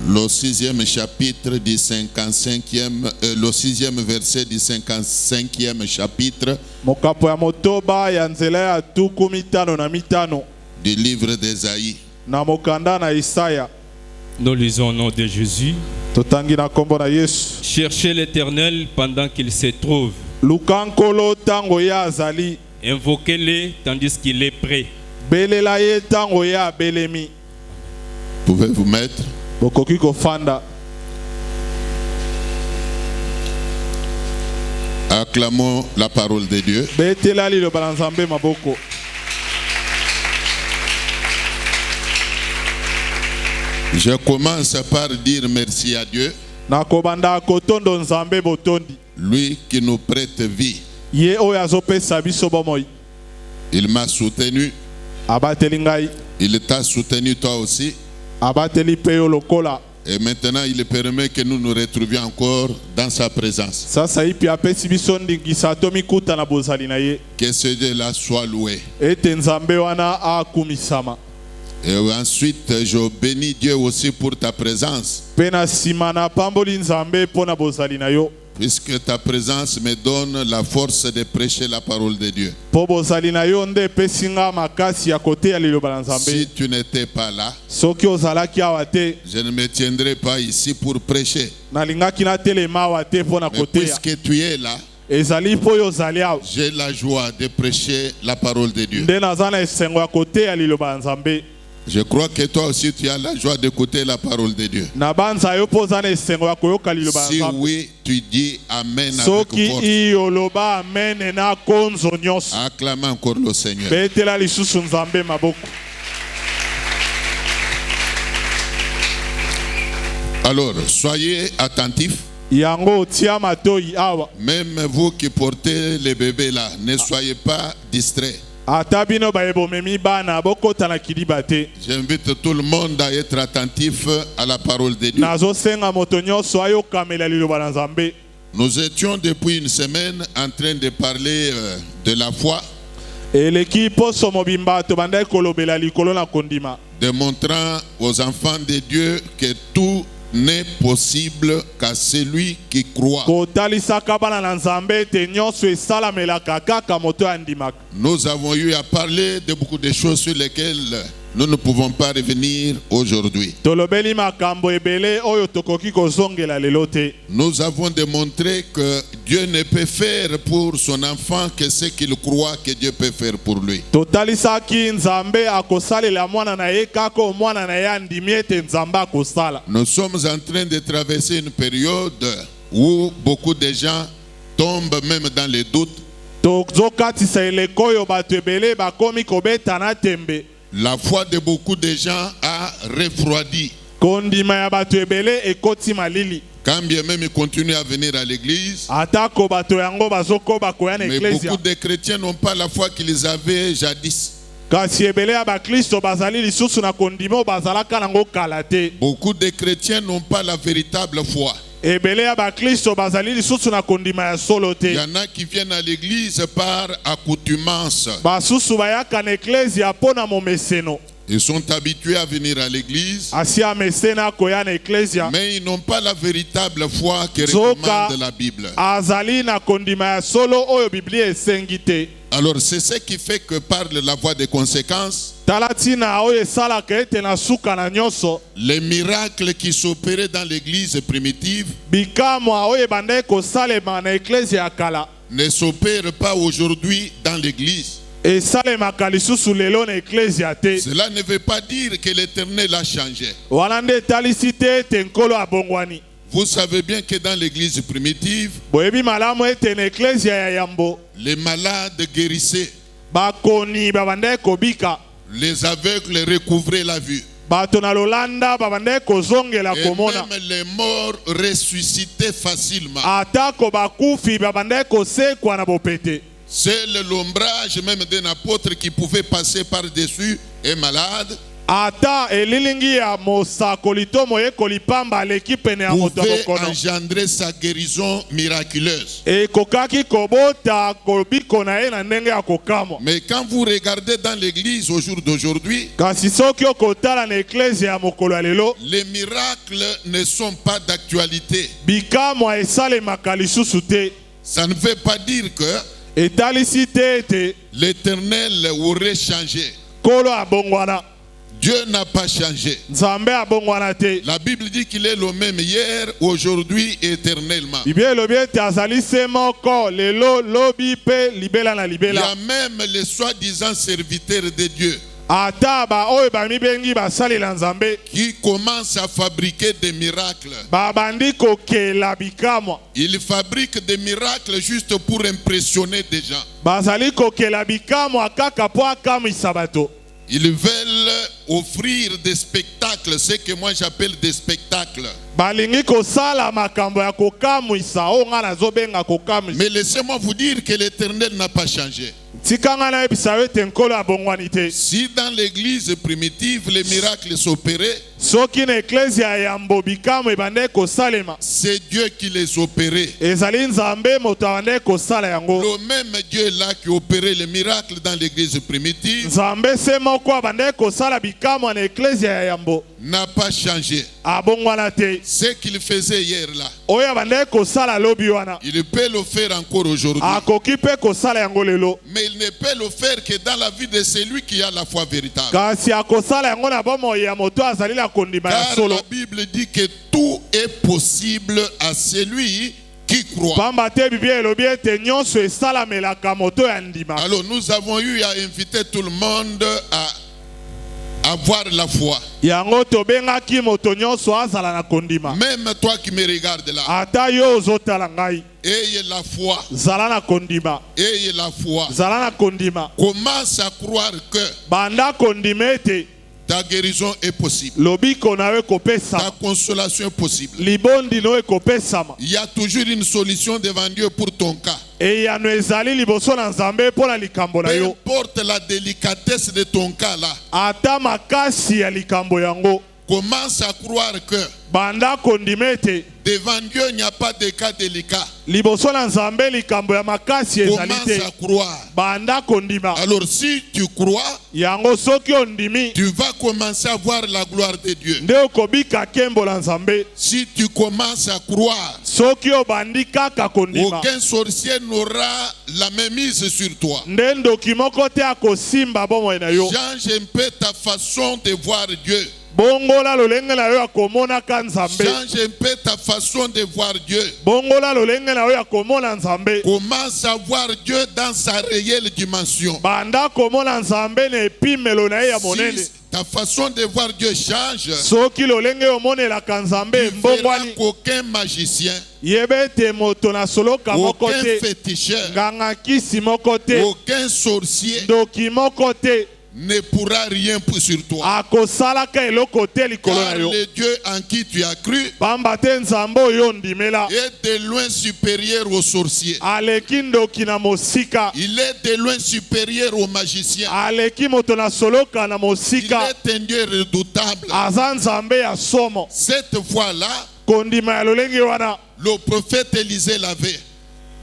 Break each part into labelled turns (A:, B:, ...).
A: Le 6e chapitre du 55e, le 6e verset du 55e chapitre
B: Mokapo ya motoba ya nzela ya tuku mitano na mitano
A: du livre d'Ésaïe.
B: na mokanda na Isaya.
C: Nous lisons au nom de Jésus.
B: Totangi na kombo na Yesu.
C: Cherchez l'Éternel pendant qu'il se trouve.
B: Lukankolo tango ya azali.
C: Invoquez-le tandis qu'il est prêt.
B: Belela ye tango ya belemi.
A: Pouvez-vous mettre?
B: Bokoki kofanda.
A: Acclamons la parole de Dieu.
B: Betela li lo balanzambe maboko.
A: Je commence par dire merci à Dieu,
B: Nakobanda kotondo nzambe botondi.
A: lui qui nous prête vie.
B: Ye oyo azopesa biso bomoi.
A: Il m'a soutenu,
B: Abateli ngai.
A: il t'a soutenu toi aussi.
B: Abateli peyo lokola.
A: Et maintenant, il permet que nous nous retrouvions encore dans sa présence.
B: Sasa ipi apesi biso ndingisa to mikuta na bozali na ye.
A: Que ce Dieu-là soit loué.
B: Ete nzambe wana akumisama.
A: Et ensuite, je bénis Dieu aussi pour ta présence,
B: Pena simana pamboli nzambe pona bozali na yo.
A: puisque ta présence me donne la force de prêcher la parole de Dieu.
B: Po bozali na yo nde pesinga makasi ya kote ya liloba na nzambe.
A: Si tu n'étais pas là,
B: Soki ozalaki awa te,
A: je ne me tiendrais pas ici pour prêcher.
B: nalingaki na telema awa te pona
A: Mais
B: kote ya.
A: puisque tu es là,
B: Ezali po yo ozali awa.
A: j'ai la joie de prêcher la parole de Dieu.
B: Nde naza na esengo ya kote ya liloba na nzambe.
A: Je crois que toi aussi tu as la joie d'écouter la parole de Dieu.
B: Na banza yo po oza na esengo ya koyoka liloba na
A: Si
B: nzambe.
A: oui, tu dis Amen avec
B: Soki
A: force.
B: iyoloba amen na konzo nyonso.
A: Acclamons encore le Seigneur.
B: Betela lisusu nzambe maboko.
A: Alors, soyez attentifs.
B: Yango tia matoi awa.
A: Même vous qui portez les bébés là, ne soyez pas distraits.
B: Ata bino bayebomemi bana bokota na kiliba te.
A: J'invite tout le monde à être attentif à la parole de Dieu.
B: Nazosenga moto nyonso ayokamela liloba na nzambe.
A: Nous étions depuis une semaine en train de parler de la foi,
B: Eleki poso mobimba to bandai kolobela likolo na kondima.
A: démontrant aux enfants de Dieu que tout n'est possible qu'à celui qui croit.
B: Kotalisaka bana na nzambe te nyonso esalamelaka kaka moto andimaka.
A: Nous avons eu à parler de beaucoup de choses sur lesquelles nous ne pouvons pas revenir aujourd'hui.
B: Tolobeli makambo ebele oyo tokoki kozongela lelo te.
A: Nous avons démontré que Dieu ne peut faire pour son enfant que ce qu'il croit que Dieu peut faire pour lui.
B: Totalisaki nzambe akosalela mwana na ye kaka mwana na ye andimi ete nzambe akosala.
A: Nous sommes en train de traverser une période où beaucoup de gens tombent même dans les doutes.
B: Tozokatisa eleko oyo bato ebele bakomi kobeta na tembe.
A: La foi de beaucoup de gens a refroidi.
B: Kondima ya bato ebele ekoti malili.
A: Quand bien même ils continuent à venir à l'église,
B: Atako bato yango bazokoba koya na
A: mais
B: eklesia.
A: beaucoup de chrétiens n'ont pas la foi qu'ils avaient jadis.
B: Kasi ebele ya bakristo bazali lisusu na kondima oyo bazalaka nango kala te.
A: Beaucoup de chrétiens n'ont pas la véritable foi.
B: Ebele ya bakristo bazali lisusu na kondima ya solo
A: Il
B: te.
A: y en a qui viennent à l'église par accoutumance.
B: Basusu bayaka na eklesia pona momeseno.
A: Ils sont habitués à venir à l'église,
B: Asi amesena koya na eklesia.
A: mais ils n'ont pas la véritable foi que
B: Zoka
A: recommande la Bible.
B: azali na kondima ya solo oyo Biblia esengi te.
A: Alors c'est ce qui fait que par la voie des conséquences,
B: Talatina oyo esalaka ete na suka na nyonso.
A: les miracles qui s'opéraient dans l'église primitive
B: Bikamwa oyo ebandai kosalema na eklesia ya kala.
A: ne s'opèrent pas aujourd'hui dans l'église.
B: Esalemaka lisusu lelo na eklesia te.
A: Cela ne veut pas dire que l'Éternel a changé.
B: Wana nde etalisi te ete nkolo abongwani.
A: Vous savez bien que dans l'église primitive,
B: Boyebi malamu ete na eklesia ya yambo.
A: les malades guérissaient,
B: Bakoni babandai kobika.
A: les aveugles recouvraient la vue.
B: Bato na lolanda babandai kozongela
A: Et
B: komona.
A: même les morts ressuscitaient facilement.
B: Atako bakufi babandai kosekwa na bopete.
A: C'est l'ombrage même d'un apôtre qui pouvait passer par-dessus un malade.
B: ata elilingi ya mosakoli to moyekoli pamba aleki pene ya moto
A: pouvait
B: mokono
A: engendrer sa guérison miraculeuse.
B: ekokaki kobota kobiko na ye na ndenge ya kokamwa.
A: Mais quand vous regardez dans l'église au jour d'aujourd'hui,
B: kasi soki okotala na eklezia ya mokolo ya lelo
A: les miracles ne sont pas d'actualité.
B: bikamwa esalemaka lisusu te.
A: Ça ne veut pas dire que
B: etalisi te ete
A: l'Éternel aurait changé.
B: kolo abongwana,
A: Dieu n'a pas changé.
B: nzambe abongwana te.
A: La Bible dit qu'il est le même hier, aujourd'hui et éternellement.
B: biblia elobi ete azali se moko lelo lobi mpe libela na
A: Il y
B: libela.
A: a même les soi-disant serviteurs de Dieu
B: ata baoyo bamibengi basalela nzambe
A: qui commencent à fabriquer des miracles.
B: babandi kokela bikamwa.
A: Ils fabriquent des miracles juste pour impressionner des gens.
B: bazali kokela bikamwa kaka po akamwisa bato.
A: Ils veulent offrir des spectacles, ce que moi j'appelle des spectacles.
B: balingi kosala makambo ya kokamwisa oyo nga nazobenga kokamwisa.
A: Mais laissez-moi vous dire que l'Éternel n'a pas changé.
B: tikanga na yebisa yo ete nkolo abongwani te.
A: Si dans l'église primitive les miracles s'opéraient,
B: soki na eklezia ya yambo bikamwa ebandeki kosalema
A: c'est Dieu qui les opérait.
B: ezali nzambe moto abandeki kosala yango.
A: Le même Dieu là qui opérait les miracles dans l'église primitive
B: nzambe se moko abandeki kosala bikamwa na eklezia ya yambo
A: n'a pas changé.
B: abongwana te.
A: Ce qu'il faisait hier là,
B: oyo abandeki kosala lobi wana
A: il peut le faire encore aujourd'hui.
B: akoki mpe kosala yango lelo.
A: Mais il ne peut le faire que dans la vie de celui qui a la foi véritable.
B: kasi akosala yango na bomoi ya moto azali na kondima ya
A: Car
B: solo.
A: la Bible dit que tout est possible à celui qui croit.
B: pamba te biblia elobi ete nyonso esalamelaka moto ya ndima.
A: Alors nous avons eu à inviter tout le monde à avoir la foi.
B: yango tobengaki moto nyonso azala na kondima.
A: Même toi qui me regardes là,
B: ata yo ozotala ngai
A: ayez la foi.
B: zala na kondima.
A: Ayez la foi.
B: zala na kondima.
A: Commence à croire que
B: banda kondima ete
A: ta guérison est possible.
B: lobiko na yo
A: Ta
B: ekopesama.
A: consolation est possible.
B: libondi no ekopesama.
A: Il y a toujours une solution devant Dieu pour ton cas.
B: eyano ezali liboso na nzambe mpo na likambo na
A: Peu
B: yo.
A: importe la délicatesse de ton cas là,
B: ata makasi ya likambo yango
A: commence à croire que
B: banda kondima ete
A: devant Dieu il n'y a pas de cas délicats.
B: liboso na nzambe likambo ya makasi ezali
A: Commence
B: te.
A: à croire.
B: banda kondima.
A: Alors si tu crois,
B: yango soki ondimi
A: tu vas commencer à voir la gloire de Dieu.
B: nde okobika nkembo na nzambe.
A: Si tu commences à croire,
B: soki obandi kaka kondima
A: aucun sorcier n'aura la même mise sur toi.
B: nde ndoki moko te akosimba bomoi na yo.
A: Change un peu ta façon de voir Dieu.
B: bongola lolenge na yo ya komonaka nzambe.
A: Change un peu ta façon de voir Dieu.
B: bongola lolenge na yo ya komona nzambe.
A: Commence à voir Dieu dans sa réelle dimension.
B: banda komona nzambe na epimelo na ye ya monene.
A: Si ta façon de voir Dieu change,
B: soki lolenge omonelaka nzambe
A: tu verras
B: mbongwani
A: qu'aucun magicien,
B: yeba ete moto na soloka moko
A: aucun
B: te,
A: féticheur,
B: nganga kisi moko te,
A: aucun sorcier
B: ndoki moko te
A: ne pourra rien sur toi.
B: akosalaka eloko te likolo
A: Car
B: na yo.
A: le Dieu en qui tu as cru
B: pamba te nzambe oyo ondimela
A: est de loin supérieur aux sorciers.
B: aleki ndoki na mosika.
A: Il est de loin supérieur aux magiciens.
B: aleki moto na soloka na
A: Il
B: mosika.
A: est un Dieu redoutable.
B: aza nzambe ya somo.
A: Cette fois-là,
B: kondima ya lolenge wana
A: le prophète Élisée l'avait.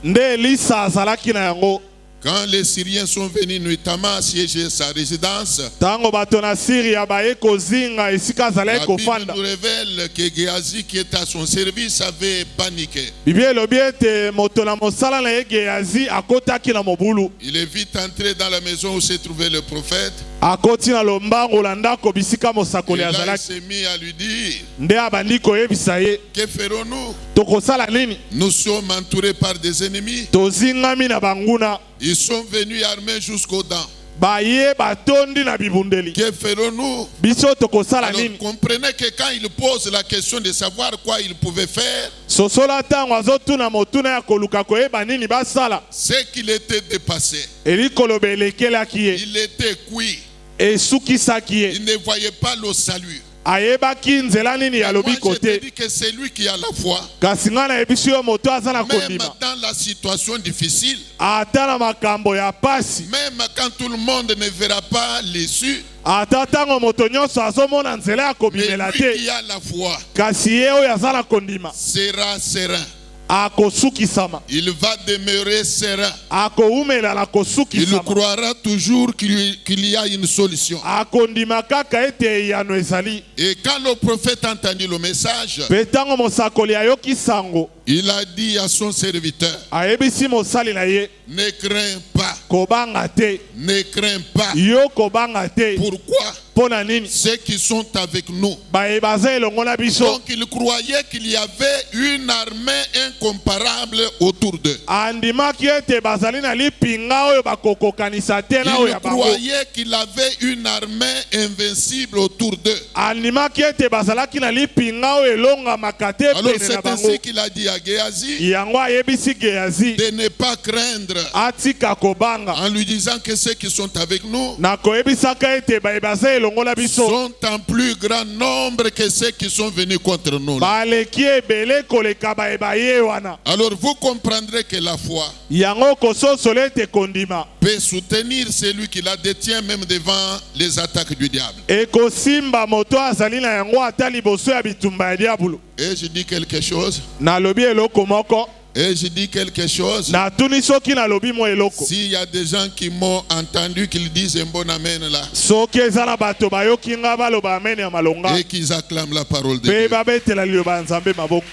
B: nde elisa azalaki na yango.
A: Quand les Syriens sont venus notamment assiéger sa résidence,
B: ntango bato na siria baye kozinga esika
A: la
B: azalaki
A: Bible
B: kofanda.
A: nous révèle que Géasi qui était à son service avait paniqué.
B: biblia elobi ete moto na mosala na ye geazi akotaki na mobulu.
A: Il est vite entré dans la maison où se trouvait le prophète.
B: akoti na lombango la ndako bisika
A: Et
B: mosakoli
A: là, il
B: azalaki.
A: s'est mis à lui dire,
B: nde abandi koyebisa ye
A: que ferons-nous?
B: tokosala nini.
A: Nous sommes entourés par des ennemis.
B: tozingami na banguna.
A: Ils sont venus armés jusqu'aux dents.
B: baye batondi na bibundeli.
A: Que ferons-nous?
B: biso tokosala
A: Alors
B: nini.
A: comprenez que quand il pose la question de savoir quoi il pouvait faire,
B: sosola ntango azotuna motuna ya koluka koyeba nini basala.
A: c'est qu'il était dépassé.
B: elikoloba elekelaki ye
A: Il était cuit.
B: esukisaki ye.
A: Il ne voyait pas le salut.
B: ayebaki nzela nini ya
A: Moi, je
B: lobiko
A: te
B: te.
A: dis que c'est lui qui a la foi.
B: Kasi nga nayebisi yo moto aza na
A: Même
B: kondima.
A: dans la situation difficile,
B: Ata na makambo ya pasi.
A: même quand tout le monde ne verra pas l'issue,
B: Ata ntango moto nyonso azomona nzela ya
A: mais
B: kobimela
A: lui
B: te.
A: qui a la foi
B: Kasi ye oyo aza na kondima
A: sera serein.
B: akosukisama.
A: Il va demeurer serein.
B: Akoumela na
A: Il
B: kosukisama.
A: croira toujours qu'il y a une solution.
B: Akondima kaka ete eyano ezali.
A: Et quand le prophète a entendu le message,
B: Pe ntango mosakoli ayoki sango,
A: il a dit à son serviteur,
B: ayebisi mosali na ye,
A: ne crains pas,
B: kobanga te.
A: ne crains pas.
B: Yo kobanga te.
A: Pourquoi?
B: Pona nini?
A: Ceux qui sont avec nous.
B: Baza elongo na biso.
A: Donc il croyait qu'il y avait une armée incomparable autour d'eux.
B: Andimaki ete bazali na lipinga oyo bakokokanisa te na oyo
A: Il
B: ya bango.
A: croyait qu'il avait une armée invincible autour d'eux.
B: Andimaki ete bazalaki na lipinga oyo elongamaka te
A: Alors
B: pene na
A: c'est
B: bango.
A: ainsi qu'il a dit à Géasi
B: Yango ayebisi Gehazi
A: de ne pas craindre,
B: atika kobanga.
A: en lui disant que ceux qui sont avec nous
B: Na koyebisaka ete baza elongo na biso.
A: sont en plus grand nombre que ceux qui sont venus contre nous.
B: Baleki ebele koleka baye wana.
A: Alors vous comprendrez que la foi
B: Yango kososole ete kondima.
A: peut soutenir celui qui la détient même devant les attaques du diable.
B: Ekosimba moto azali na yango ata liboso ya bitumba ya diabolo.
A: Et je dis quelque chose.
B: Nalobi eloko moko.
A: Et je dis quelque chose.
B: Na tuni soki nalobi mo eloko.
A: S'il y a des gens qui m'ont entendu qu'ils disent un bon amen là
B: Soki eza na bato bayoki nga baloba amen ya malonga.
A: et qu'ils acclament la parole de
B: Pe
A: Dieu.
B: babetela liloba ya Nzambe maboko.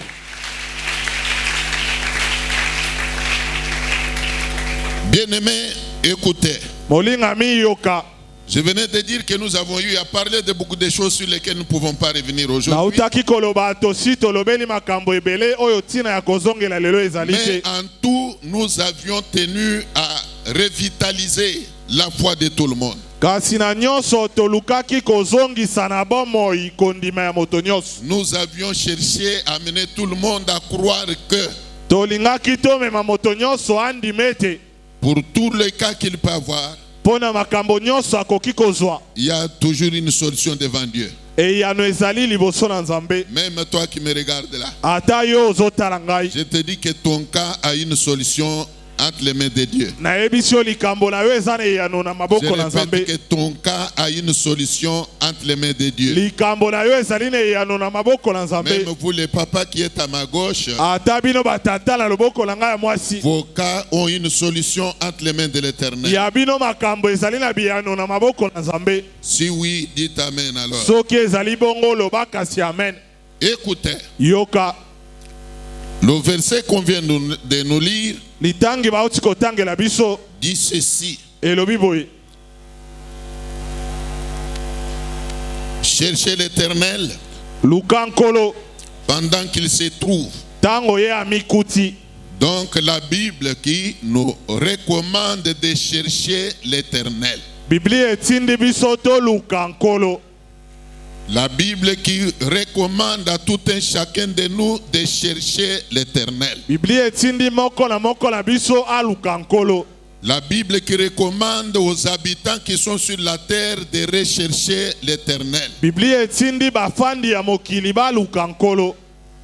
A: Bien-aimés, écoutez.
B: Molinga mi yoka.
A: Je venais de dire que nous avons eu à parler de beaucoup de choses sur lesquelles nous ne pouvons pas revenir aujourd'hui.
B: Nautaki koloba tosi tolobeli makambo ebele oyo tina ya kozongela lelo ezali
A: Mais
B: te.
A: en tout, nous avions tenu à revitaliser la foi de tout le monde.
B: Kasi na nyonso tolukaki kozongisa na bomoi kondima ya moto nyonso.
A: Nous avions cherché à amener tout le monde à croire que
B: Tolingaki tomema moto nyonso andimete.
A: pour tous les cas qu'il peut avoir,
B: Pona makambo nyonso akoki kozwa.
A: il y a toujours une solution devant Dieu.
B: E yano ezali liboso na Nzambe.
A: Même toi qui me regardes là,
B: Ata yo ozotala ngai.
A: je te dis que ton cas a une solution entre les mains de Dieu.
B: Nayebisi yo likambo na yo eza na eyano na
A: Je
B: maboko na Nzambe.
A: répète que ton cas a une solution entre les mains de Dieu.
B: Likambo na yo ezali na eyano na maboko na Nzambe.
A: Même vous les papas qui êtes à ma gauche,
B: Ata bino batata na loboko na ngai ya mwasi.
A: vos cas ont une solution entre les mains de l'Éternel.
B: Ya bino makambo ezali na biyano na maboko na Nzambe.
A: Si oui, dites Amen alors.
B: Soki ezali bongo loba kasi amen.
A: Écoutez,
B: Yoka.
A: le verset qu'on vient de nous lire
B: Litangi bauti kotangela biso
A: dit ceci.
B: elobi boye.
A: Cherchez l'Éternel
B: Lukankolo
A: pendant qu'il se trouve.
B: tango ye amikuti.
A: Donc la Bible qui nous recommande de chercher l'Éternel.
B: Bibli etindi biso to lukankolo.
A: La Bible qui recommande à tout un chacun de nous de chercher l'Éternel.
B: Bibli etindi moko na biso a lukankolo.
A: La Bible qui recommande aux habitants qui sont sur la terre de rechercher l'Éternel.
B: Bibli etindi bafandi ya mokili ba lukankolo.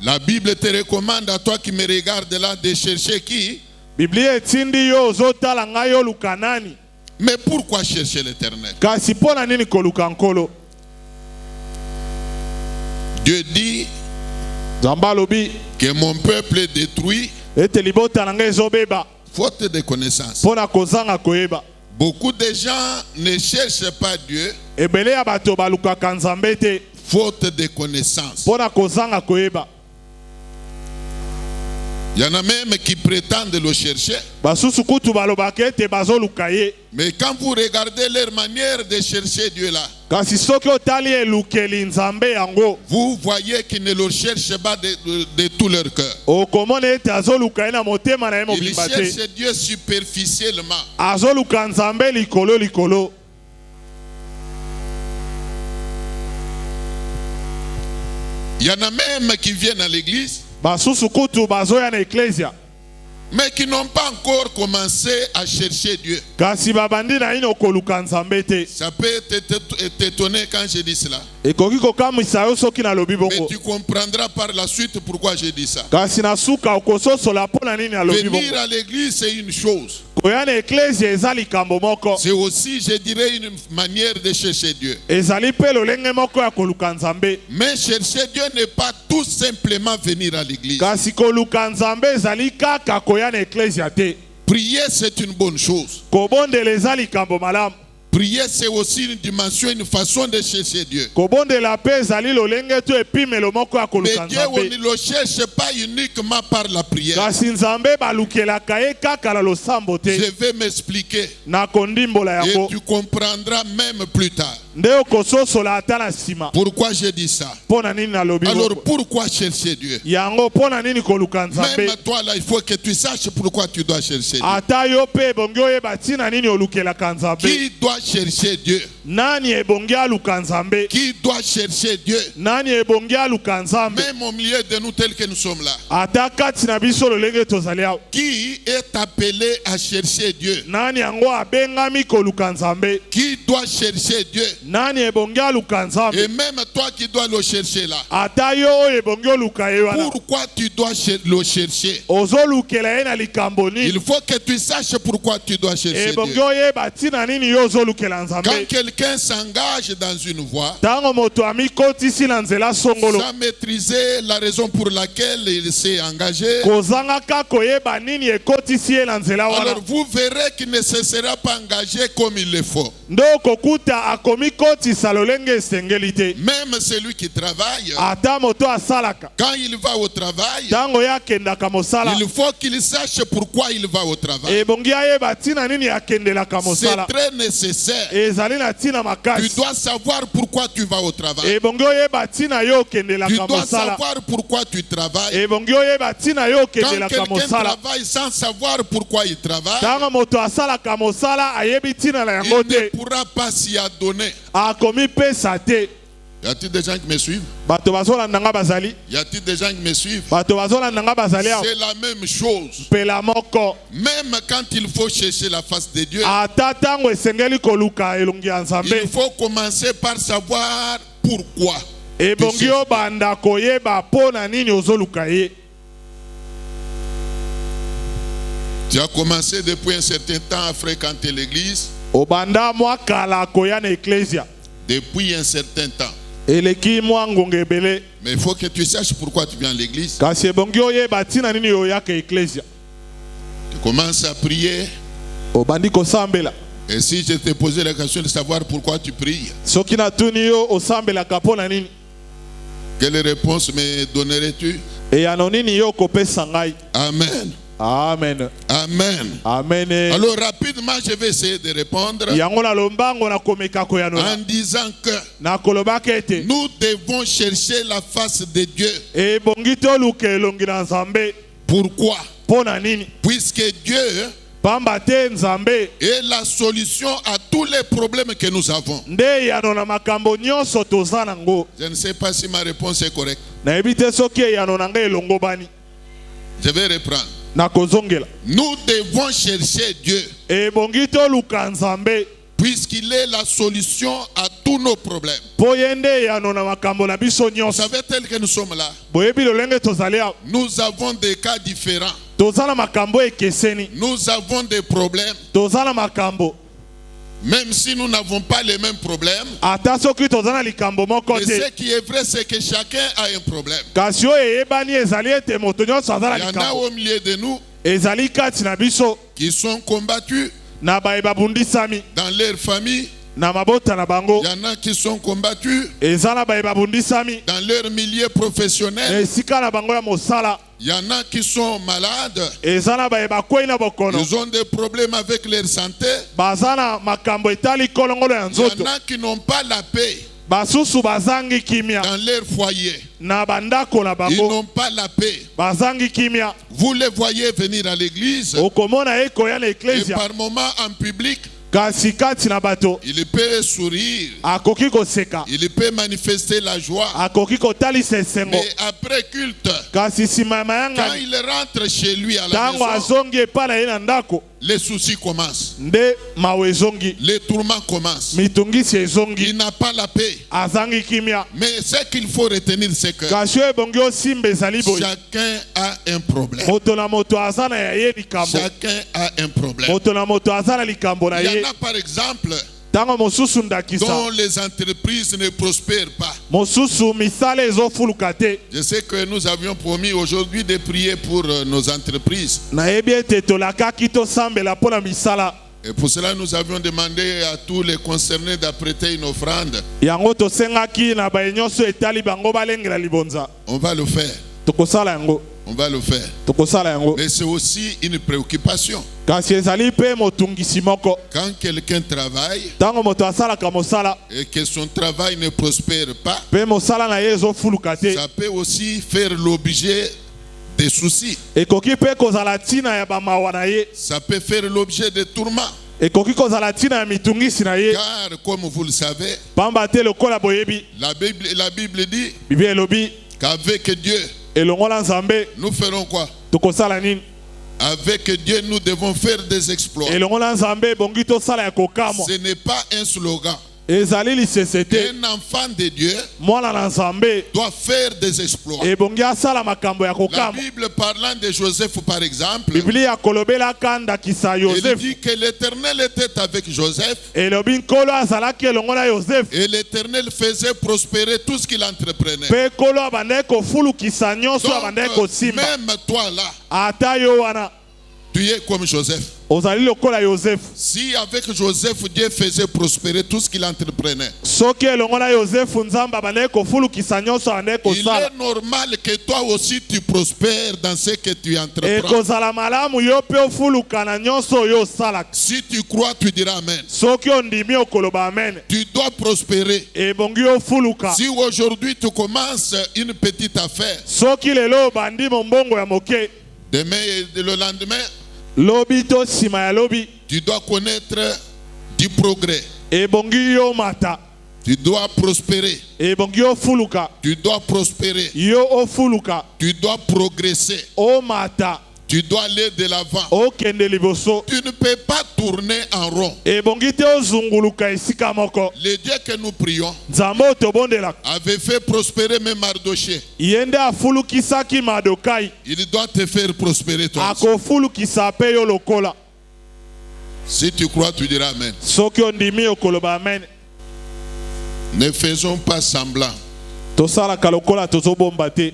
A: La Bible te recommande à toi qui me regarde là de chercher qui?
B: Bibli etindi yo ozotala ngai yo lukanani.
A: Mais pourquoi chercher l'Éternel?
B: Kasi pona nini ko lukankolo?
A: Dieu dit
B: Nzambe lobi
A: que mon peuple est détruit
B: ete libota na ngai ezobeba
A: faute de connaissance.
B: pona kozanga koyeba.
A: Beaucoup de gens ne cherchent pas Dieu
B: Ebele ya bato balukaka Nzambe te
A: faute de connaissance.
B: pona kozanga koyeba.
A: Il y en a même qui prétendent le chercher.
B: Basusu kutu balobaka ete bazoluka ye.
A: Mais quand vous regardez leur manière de chercher Dieu là,
B: Kasi soki otali elukeli Nzambe yango,
A: vous voyez qu'ils ne le cherchent pas de tout leur cœur.
B: okomona ete azoluka ye na motema na ye
A: Ils
B: mobimba te.
A: cherchent Dieu superficiellement.
B: Azoluka Nzambe likolo likolo.
A: Il y en a même qui viennent à l'église,
B: Basusu kutu bazoya na eklesia.
A: mais qui n'ont pas encore commencé à chercher Dieu.
B: kasi babandi na ino koluka nzambe te.
A: Ça peut t'étonner quand je dis cela.
B: Ekoki kokamwisa yo soki nalobi
A: Mais
B: bongo.
A: tu comprendras par la suite pourquoi je dis ça.
B: Kasi na suka okososola mpo na nini nalobi bongo.
A: Venir à l'église, c'est une chose.
B: Koya na eklezia eza likambo moko.
A: C'est aussi, je dirais, une manière de chercher Dieu.
B: Ezali mpe lolenge moko ya koluka nzambe.
A: Mais chercher Dieu n'est pas tout simplement venir à l'église.
B: Kasi koluka nzambe ezali kaka koya na eklezia te.
A: Prier, c'est une bonne chose.
B: Kobondela eza likambo malamu.
A: Prier, c'est aussi une dimension, une façon de chercher Dieu.
B: Kobondela pe ezali lolenge to epimelo moko ya
A: Mais
B: koluka
A: Dieu, on
B: nzambe.
A: ne le cherche pas uniquement par la prière.
B: Kasi nzambe balukelaka ye kaka na losambo te.
A: Je vais m'expliquer
B: Na kondimbola
A: et
B: yango.
A: tu comprendras même plus tard.
B: Nde okososola ata na nsima.
A: Pourquoi je dis ça?
B: Mpo na nini nalobi
A: Alors
B: bongo.
A: pourquoi chercher Dieu?
B: Yango mpo na nini koluka nzambe.
A: Même toi là, il faut que tu saches pourquoi tu dois chercher Dieu.
B: Ata yo pe ebongi oyeba ntina nini olukelaka nzambe.
A: Qui doit chercher Dieu?
B: Nani ebongi aluka nzambe.
A: Qui doit chercher Dieu?
B: Nani ebongi aluka nzambe.
A: Même au milieu de nous tels que nous sommes là.
B: Ata kati na biso lolenge tozali awa.
A: Qui est appelé à chercher Dieu?
B: Nani yango abengami koluka nzambe.
A: Qui doit chercher Dieu?
B: Nani ebongi aluka nzambe.
A: Et même toi qui dois le chercher là.
B: Ata yo oyo ebongi oluka ye wana.
A: Pourquoi tu dois le chercher?
B: Ozolukela ye na likambo nini.
A: Il faut que tu saches pourquoi tu dois chercher
B: Ebongi
A: Dieu.
B: oyeba ntina nini yo ozolukela nzambe.
A: Quand quelqu'un s'engage dans une voie,
B: Tango moto amikotisi na nzela songolo.
A: sans maîtriser la raison pour laquelle il s'est engagé,
B: Kozangaka koyeba nini ekotisi ye na nzela wana.
A: alors vous verrez qu'il ne se sera pas engagé comme il le faut.
B: Ndo kokuta akomi kotisa lolenge esengeli te.
A: Même celui qui travaille,
B: Ata moto asalaka.
A: quand il va au travail,
B: Tango ye akendaka mosala.
A: il faut qu'il sache pourquoi il va au travail.
B: Ebongi ayeba ntina nini akendelaka
A: C'est
B: mosala.
A: très nécessaire.
B: Ezali na ntina
A: Tu
B: makasi.
A: dois savoir pourquoi tu vas au travail.
B: Ebongi oyeba ntina yo
A: Tu
B: okendelaka
A: dois
B: mosala.
A: savoir pourquoi tu travailles.
B: Ebongi oyeba ntina yo
A: Quand
B: okendelaka
A: quelqu'un
B: mosala.
A: travaille sans savoir pourquoi il travaille,
B: Tango moto asalaka mosala ayebi ntina na
A: il
B: yango
A: ne
B: te.
A: pourra pas s'y adonner.
B: Akomi pesa te.
A: Y a-t-il des gens qui me suivent?
B: Bato bazolanda nga bazali.
A: Y a-t-il des gens qui me suivent?
B: Bato bazolanda nga bazali awa.
A: C'est la même chose.
B: Pela moko.
A: Même quand il faut chercher la face de Dieu,
B: Ata tango esengeli koluka elongi ya nzambe.
A: il faut commencer par savoir pourquoi.
B: Ebongi obanda koyeba mpo na nini ozoluka ye.
A: Tu as commencé depuis un certain temps à fréquenter l'église.
B: Obanda mwa kala koya na eklesia.
A: Depuis un certain temps.
B: Eleki mwa ngonga ebele.
A: Mais il faut que tu saches pourquoi tu viens à l'église.
B: Kasi ebongi oyeba ntina nini oyaka eklesia.
A: Tu commences à prier.
B: Obandi kosambela.
A: Et si je te posais la question de savoir pourquoi tu pries,
B: Soki natuni yo osambelaka mpo na nini.
A: quelle réponse me donnerais-tu?
B: Eyano nini yo kopesa ngai.
A: Amen.
B: Amen.
A: Amen.
B: Amen.
A: Alors rapidement, je vais essayer de répondre
B: Yango na lombango na komeka koyano.
A: en disant que
B: Na kolobaka ete.
A: nous devons chercher la face de Dieu.
B: Ebongi toluka elongi na nzambe.
A: Pourquoi?
B: Mpo na nini.
A: Puisque Dieu
B: Pamba te nzambe.
A: est la solution à tous les problèmes que nous avons.
B: Nde yano na makambo nyonso toza nango.
A: Je ne sais pas si ma réponse est correcte.
B: Nayebi te soki yano na ngai elongo bani.
A: Je vais reprendre.
B: Na kozongela.
A: Nous devons chercher Dieu
B: Ebongi toluka nzambe.
A: puisqu'il est la solution à tous nos problèmes.
B: Po yende yano na makambo na biso
A: Vous
B: nyonso.
A: savez, tel que nous sommes là,
B: Boyebi lolenge tozali awa.
A: nous avons des cas différents.
B: Toza na makambo ekeseni.
A: Nous avons des problèmes.
B: Toza na makambo.
A: Même si nous n'avons pas les mêmes problèmes,
B: Ata soki toza na likambo moko
A: mais
B: te.
A: ce qui est vrai, c'est que chacun a un problème.
B: Kasi oyo eyebani ezali ete moto nyonso aza na
A: Il y en a
B: likambo.
A: au milieu de nous
B: Ezali kati na biso.
A: qui sont combattus
B: Na baye babundisami.
A: dans leur famille.
B: Na mabota na bango.
A: Il y en a qui sont combattus
B: Eza na baye babundisami.
A: dans leur milieu professionnel.
B: Esika na bango ya mosala.
A: Il y en a qui sont malades.
B: Eza na baye bakwei na bokono.
A: Ils ont des problèmes avec leur santé.
B: Baza na makambo etali kolongolo ya
A: Il y
B: nzoto.
A: en a qui n'ont pas la paix
B: Basusu bazangi kimia.
A: dans leur foyer.
B: Na bandako na
A: Ils
B: bango.
A: n'ont pas la paix.
B: Bazangi kimia.
A: Vous les voyez venir à l'église
B: Okomona eko ya na
A: et
B: eklesia.
A: par moments en public,
B: kasi kati na bato
A: il peut sourire,
B: akoki koseka,
A: il peut manifester la joie.
B: akoki kotalisa esengo,
A: Mais après culte,
B: kasi nsima ya
A: quand
B: mayangani
A: il rentre chez lui à la
B: ntango
A: maison,
B: azongi epai na ye na ndako
A: les soucis commencent,
B: nde mawa ezongi,
A: les tourments commencent.
B: mitungisi ezongi,
A: Il n'a pas la paix.
B: azangi kimia.
A: Mais ce qu'il faut retenir, c'est que
B: kasi oyo ebongi osimba ezali boye,
A: chacun a un problème.
B: moto na moto aza na ya ye likambo,
A: Chacun a un problème.
B: moto na moto aza na likambo na
A: Il y
B: ye.
A: en a par exemple
B: Ntango mosusu ndakisa,
A: dont les entreprises ne prospèrent pas.
B: mosusu misala ezofuluka te.
A: Je sais que nous avions promis aujourd'hui de prier pour nos entreprises.
B: nayebi ete tolakaki tosambela mpo na misala,
A: Et pour cela, nous avions demandé à tous les concernés d'apprêter une offrande.
B: yango tosengaki na baye nyonso etali bango balengela libonza.
A: On va le faire.
B: Tokosala yango,
A: On va le faire.
B: tokosala yango.
A: Mais c'est aussi une préoccupation.
B: kasi ezali mpe motungisi moko.
A: Quand quelqu'un travaille
B: ntango moto asalaka mosala
A: et que son travail ne prospère pas,
B: mpe mosala na ye ezofuluka te,
A: ça peut aussi faire l'objet des soucis.
B: ekoki mpe kozala ntina ya bamawa na ye,
A: Ça peut faire l'objet de tourments.
B: ekoki kozala ntina ya mitungisi na ye,
A: Car, comme vous le savez,
B: pamba te lokola boyebi,
A: la Bible dit
B: biblia elobi
A: qu'avec Dieu,
B: elongola nzambe
A: nous ferons quoi?
B: tokosala nini?
A: Avec Dieu, nous devons faire des exploits.
B: elongola nzambe ebongi tosala ya kokamwa,
A: Ce n'est pas un slogan.
B: ezali lisese te.
A: Un enfant de Dieu
B: mwana na nzambe
A: doit faire des exploits.
B: ebongi asala makambo ya
A: La
B: kokamwa.
A: Bible parlant de Joseph, par exemple,
B: biblia kolobelaka ndakisa
A: il
B: yozefu,
A: dit que l'Éternel était avec Joseph
B: elobi nkolo azalaki elongo na yozefu,
A: et l'Éternel faisait prospérer tout ce qu'il entreprenait.
B: mpe nkolo abandaki kofulukisa nyonso
A: Donc,
B: abandaki kosimba.
A: même toi là,
B: ata yo wana
A: tu es comme Joseph.
B: ozali lokola yozefu.
A: Si avec Joseph, Dieu faisait prospérer tout ce qu'il entreprenait,
B: soki elongo na yozefu nzambe abandaki kofulukisa nyonso abandaki
A: il
B: kosala,
A: est normal que toi aussi tu prospères dans ce que tu entreprends.
B: ekozala malamu yo mpe ofuluka na nyonso oyo osalaka.
A: Si tu crois, tu diras Amen.
B: soki ondimi okoloba amen,
A: Tu dois prospérer.
B: ebongi ofuluka.
A: Si aujourd'hui tu commences une petite affaire,
B: soki lelo obandi mombongo ya moke,
A: demain et le lendemain,
B: lobi to nsima ya lobi
A: tu dois connaître du progrès.
B: ebongi yo mata,
A: Tu dois prospérer.
B: ebongi ofuluka,
A: Tu dois prospérer.
B: yo ofuluka,
A: Tu dois progresser.
B: o mata,
A: Tu dois aller de l'avant.
B: okende liboso.
A: Tu ne peux pas tourner en rond.
B: ebongi te ozunguluka esika moko.
A: Le Dieu que nous prions
B: nzambe oyo tobondelaka
A: avait fait prospérer même Mardoché.
B: ye nde afulukisaki madokai,
A: Il doit te faire prospérer toi aussi.
B: akofulukisa mpe yo lokola.
A: Si tu crois, tu diras Amen.
B: soki ondimi okoloba amen.
A: Ne faisons pas semblant
B: tosalaka lokola tozobomba te,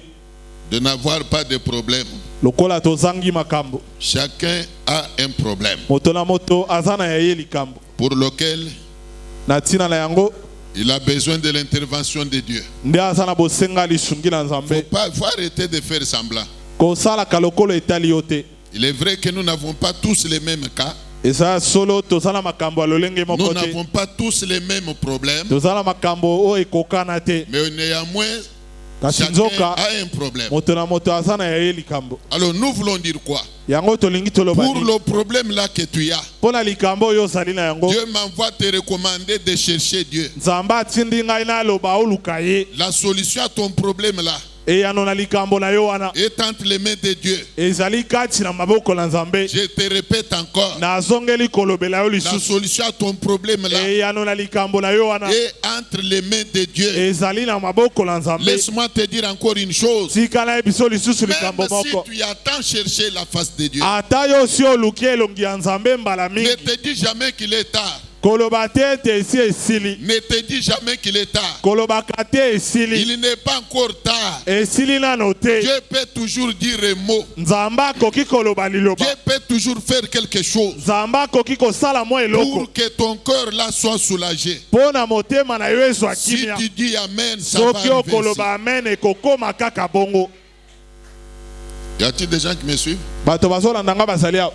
A: de n'avoir pas de problème.
B: lokola tozangi makambo.
A: Chacun a un problème
B: moto na moto aza na ya ye likambo,
A: pour lequel
B: na ntina na yango
A: il a besoin de l'intervention de Dieu.
B: nde aza na bosenga lisungi na nzambe.
A: Faut arrêter de faire semblant.
B: kosalaka lokolo etali yo te.
A: Il est vrai que nous n'avons pas tous les mêmes cas.
B: eza solo tozala makambo ya lolenge
A: Nous
B: moko te,
A: n'avons pas tous les mêmes problèmes.
B: tozala makambo oyo ekokana te,
A: Mais néanmoins,
B: kasi
A: chacun
B: nzoka
A: a un problème.
B: moto na moto aza na ya ye likambo.
A: Alors nous voulons dire quoi?
B: yango tolingi toloba
A: Pour
B: nini
A: le problème là que tu as,
B: mpo na likambo oyo ozali na yango.
A: Dieu m'envoie te recommander de chercher Dieu.
B: nzambe atindi ngai naloba oluka ye,
A: La solution à ton problème là
B: eyano na likambo na yo wana
A: est entre les mains de Dieu.
B: ezali kati na maboko na nzambe.
A: Je te répète encore,
B: nazongeli kolobela yo
A: la
B: lisusu,
A: solution à ton problème là
B: eyano na likambo na yo wana
A: est entre les mains de Dieu.
B: ezali na maboko na nzambe.
A: Laisse-moi te dire encore une chose.
B: tika na ye biso lisusu likambo
A: Même si
B: moko,
A: tu as tant cherché la face de Dieu,
B: ata yo si oluki elongi ya nzambe mbala
A: ne
B: mingi,
A: te dis jamais qu'il est tard.
B: koloba te ete esi esili,
A: Ne te dis jamais qu'il est tard.
B: kolobaka te esili,
A: Il n'est pas encore tard.
B: esili nano te.
A: Dieu peut toujours dire un mot.
B: nzambe akoki koloba liloba,
A: Dieu peut toujours faire quelque chose
B: nzambe akoki kosala mwa eloko
A: pour que ton cœur là soit soulagé.
B: mpo na motema na yo ezwa
A: Si
B: kimia.
A: tu dis Amen, ça va
B: soki
A: arriver ici.
B: okoloba amen ekokoma kaka bongo.
A: Y a-t-il des gens qui me suivent?
B: bato bazolanda nga bazali awa.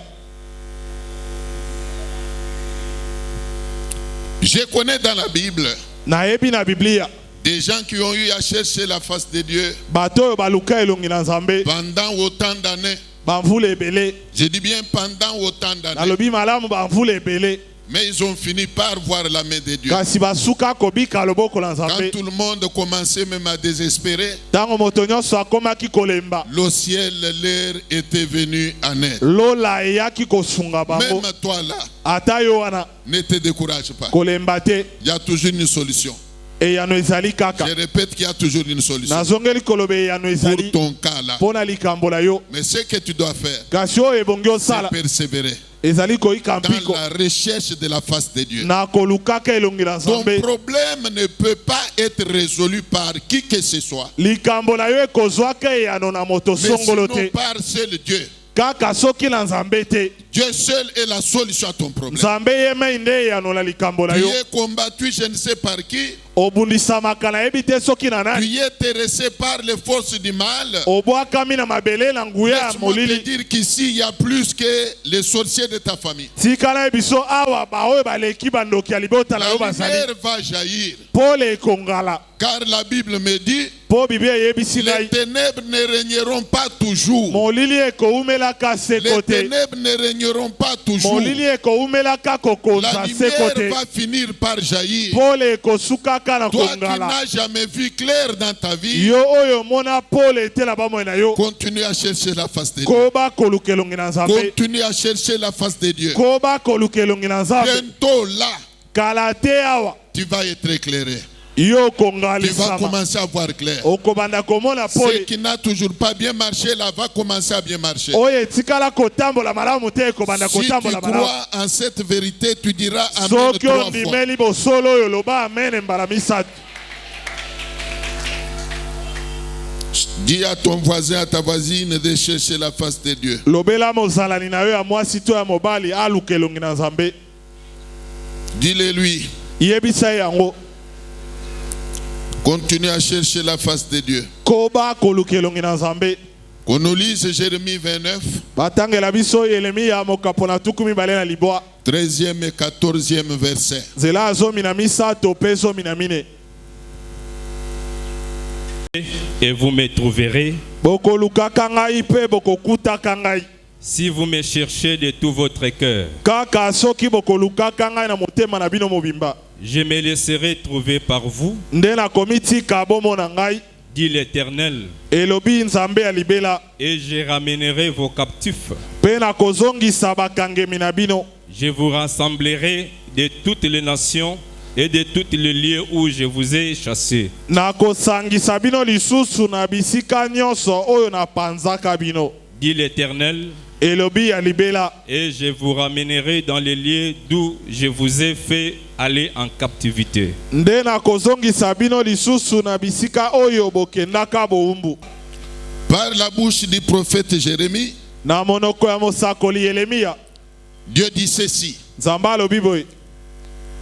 A: Je connais dans la Bible
B: nayebi na biblia
A: des gens qui ont eu à chercher la face de Dieu
B: bato oyo baluka elongi na nzambe
A: pendant autant d'années.
B: bamvula ebele.
A: Je dis bien pendant autant d'années.
B: nalobi malamu bamvula ebele.
A: Mais ils ont fini par voir la main de Dieu.
B: kasi basuka kobika loboko la
A: Quand
B: Nzambe.
A: tout le monde commençait même à désespérer,
B: Tango moto nyonso akomaki kolemba,
A: le ciel leur était venu en aide.
B: lola eyaki kosunga bango.
A: Même toi là,
B: Ata yo wana
A: ne te décourage pas.
B: kolemba te,
A: Il y a toujours une solution.
B: eyano ezali kaka.
A: Je répète qu'il y a toujours une solution
B: Nazongeli kolobe eyano
A: pour
B: ezali
A: ton cas là.
B: pona likambo la yo.
A: Mais ce que tu dois faire,
B: Kasi oyo ebongi
A: c'est
B: osala
A: persévérer
B: ezali koyika
A: dans
B: mpiko
A: la recherche de la face de Dieu.
B: na kolukaka elongi na
A: Ton
B: Nzambe.
A: problème ne peut pas être résolu par qui que ce soit,
B: Likambo na yo ekozwaka eyano na moto
A: mais
B: songolo
A: sinon
B: te,
A: par seul Dieu.
B: kaka soki na Nzambe te.
A: Dieu seul est la solution à ton problème.
B: Nzambe yemei nde eyano na likambo na
A: Tu
B: yo.
A: es combattu, je ne sais par qui.
B: Obundisamaka na yebi te soki na nani.
A: Tu es terrassé par les forces du mal.
B: Obwakami na mabele na nguya ya
A: Laisse-moi te
B: molili.
A: dire qu'ici, il y a plus que les sorciers de ta famille.
B: Tikala biso awa baoyo baleki bandoki ya libota na
A: La
B: yo bazali.
A: lumière va jaillir.
B: Pole ekongala.
A: Car la Bible me dit,
B: Po Biblia yebisi
A: les
B: ngai.
A: ténèbres ne régneront pas toujours.
B: Molili ekoumelaka se
A: Les
B: kote.
A: ténèbres ne régneront pas toujours.
B: Molili ekoumelaka
A: La
B: kokonza se
A: lumière
B: kote.
A: va finir par jaillir.
B: Pole ekosukaka na
A: Toi qui
B: kongala.
A: n'as jamais vu clair dans ta vie,
B: Yo oyo mona pole etela bamwe na yo.
A: continue à chercher la face de Dieu.
B: Koba kolukelongi na Nzambe.
A: Continue à chercher la face de Dieu.
B: Koba kolukelongi na Nzambe.
A: Bientôt là,
B: Kala te awa.
A: tu vas être éclairé.
B: Yo
A: Tu vas
B: kongalisama.
A: commencer à voir clair.
B: Okobanda komona
A: Ce
B: pole.
A: qui n'a toujours pas bien marché là va commencer à bien marcher.
B: Oyo etikala kotambola malamu te ekobanda
A: Si tu
B: kotambola malamu.
A: crois en cette vérité, tu diras Amen
B: Soki
A: 3 fois.
B: ondimeli bosolo oyo loba amen mbala misatu.
A: Dis à ton voisin, à ta voisine de chercher la face de Dieu.
B: Lobela mozalani na yo ya mwasi to ya mobali aluka elongi na Nzambe.
A: Dis-le lui.
B: Yebisa yango.
A: Continue à chercher la face de Dieu.
B: Koba koluka elongi na Nzambe.
A: Qu'on nous lise Jérémie 29,
B: Batangela biso Yeremia mokapo na tuku mibale na libwa.
A: 13e et 14e verset.
B: Zela azomi na misato pe zomi na mine.
C: Et vous me trouverez
B: Bokolukaka ngai pe bokokutaka ngai.
C: si vous me cherchez de tout votre cœur.
B: Kaka soki bokolukaka ngai na motema na bino mobimba.
C: Je me laisserai trouver par vous,
B: Nde na komitika bomona ngai.
C: dit l'Éternel,
B: Elobi Nzambe ya libela.
C: et je ramènerai vos captifs.
B: Pe na kozongisa bakangemi na bino.
C: Je vous rassemblerai de toutes les nations et de tous les lieux où je vous ai chassés.
B: Na kosangisa bino lisusu na bisika nyonso oyo na panzaka bino.
C: Dit l'Éternel,
B: Elobi ya libela.
C: et je vous ramènerai dans les lieux d'où je vous ai fait aller en captivité.
B: Nde na kozongisa bino lisusu na bisika oyo bokendaka boumbu.
A: Par la bouche du prophète Jérémie,
B: Na monoko ya mosakoli Yeremia.
A: Dieu dit ceci.
B: Nzambe alobi boye.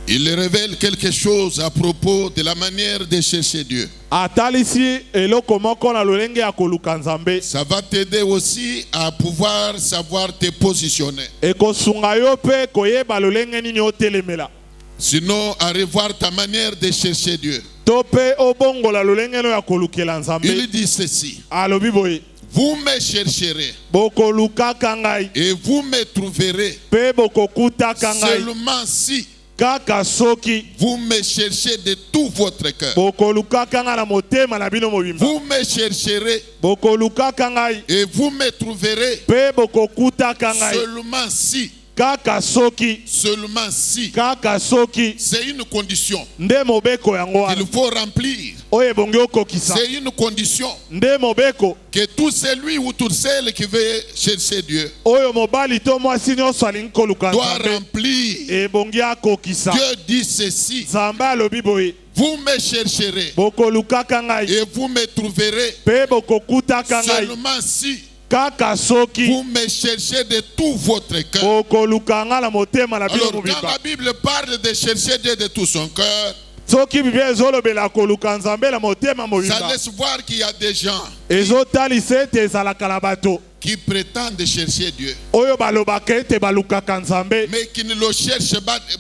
A: Il révèle quelque chose à propos de la manière de chercher Dieu.
B: Atalisi eloko moko na lolenge ya koluka Nzambe.
A: Ça va t'aider aussi à pouvoir savoir te positionner.
B: Ekosunga yo pe koyeba lolenge nini otelemela.
A: Sinon, à revoir ta manière de chercher Dieu.
B: To pe obongola lolenge no ya kolukela Nzambe.
A: Il dit ceci.
B: Alobi boye.
A: Vous me chercherez
B: Bokolukaka ngai.
A: et vous me trouverez
B: Pe bokokutaka ngai.
A: seulement si
B: Kaka soki
A: vous me cherchez de tout votre cœur.
B: bokolukaka ngai na motema na bino mobimba.
A: Vous me chercherez
B: Bokolukaka ngai.
A: et vous me trouverez
B: Pe bokokutaka ngai.
A: seulement si.
B: Kaka soki.
A: Seulement si.
B: Kaka soki.
A: C'est une condition
B: Nde mobeko yango wana.
A: qu'il faut remplir.
B: Oyo ebongi okokisa.
A: C'est une condition
B: Nde mobeko.
A: que tout celui ou toute celle qui veut chercher Dieu
B: Oyo mobali to mwasi nyonso alingi koluka
A: doit
B: Nzambe.
A: remplir.
B: Ebongi akokisa.
A: Dieu dit ceci.
B: Nzambe alobi boye.
A: Vous me chercherez
B: Bokolukaka ngai.
A: et vous me trouverez
B: Pe bokokutaka ngai.
A: seulement si
B: Kaka soki.
A: vous me cherchez de tout votre cœur.
B: Bokoluka ngai na motema na bino
A: Alors quand
B: mobimba.
A: la Bible parle de chercher Dieu de tout son cœur,
B: Soki Biblia ezolobela koluka Nzambe na motema
A: ça
B: mobimba.
A: laisse voir qu'il y a des gens
B: Ezotalisa ete ezalaka na bato.
A: qui prétendent chercher Dieu,
B: oyo balobaka ete balukaka Nzambe
A: mais qui ne le cherchent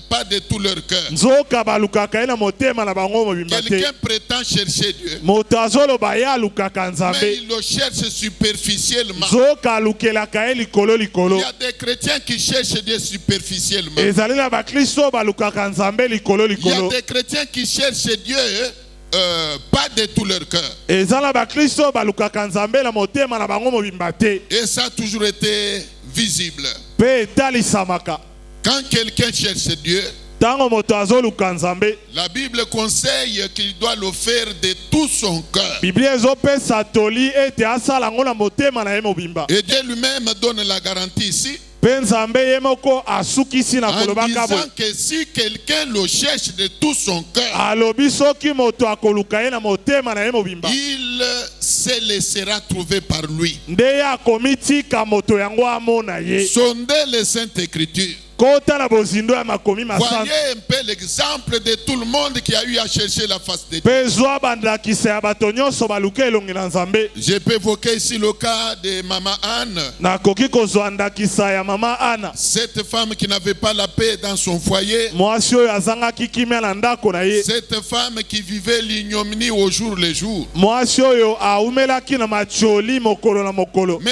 A: pas de tout leur cœur.
B: nzoka balukaka ye na motema na bango mobimba te.
A: Quelqu'un prétend chercher Dieu,
B: Moto azoloba ye alukaka
A: mais
B: Nzambe
A: il le cherche superficiellement.
B: nzoka alukelaka ye likolo
A: Il
B: likolo.
A: y a des chrétiens qui cherchent Dieu superficiellement.
B: ezali na bakristo balukaka Nzambe likolo
A: Il y a
B: likolo.
A: des chrétiens qui cherchent Dieu pas de tout leur cœur.
B: eza na bakristo balukaka Nzambe na motema na bango mobimba te
A: Et ça a toujours été visible.
B: mpe etalisamaka.
A: Quand quelqu'un cherche Dieu,
B: ntango moto azoluka Nzambe,
A: la Bible conseille qu'il doit le faire de tout son cœur.
B: biblia ezopesa toli ete asala yango na motema na ye mobimba.
A: Et Dieu lui-même donne la garantie ici,
B: mpe Nzambe ye moko asukisi na
A: en
B: kolobaka boye.
A: disant que si quelqu'un le cherche de tout son cœur,
B: alobi soki moto akoluka ye na motema na ye mobimba,
A: il se laissera trouver par lui.
B: nde ye akomitika moto yango amona ye.
A: Sondez les Saintes Écritures.
B: kota na bozindo ya makomi masante.
A: Voyez un peu l'exemple de tout le monde qui a eu à chercher la face de Dieu.
B: mpe zwa bandakisa ya bato nyonso baluka elongi na Nzambe.
A: Je peux évoquer ici le cas de Maman Anne,
B: nakoki kozwa ndakisa ya mama Ana,
A: cette femme qui n'avait pas la paix dans son foyer,
B: mwasi oyo azangaki kimia na ndako na ye,
A: cette femme qui vivait l'ignominie au jour le jour.
B: mwasi oyo aumelaki na macholi mokolo na mokolo.
A: Mais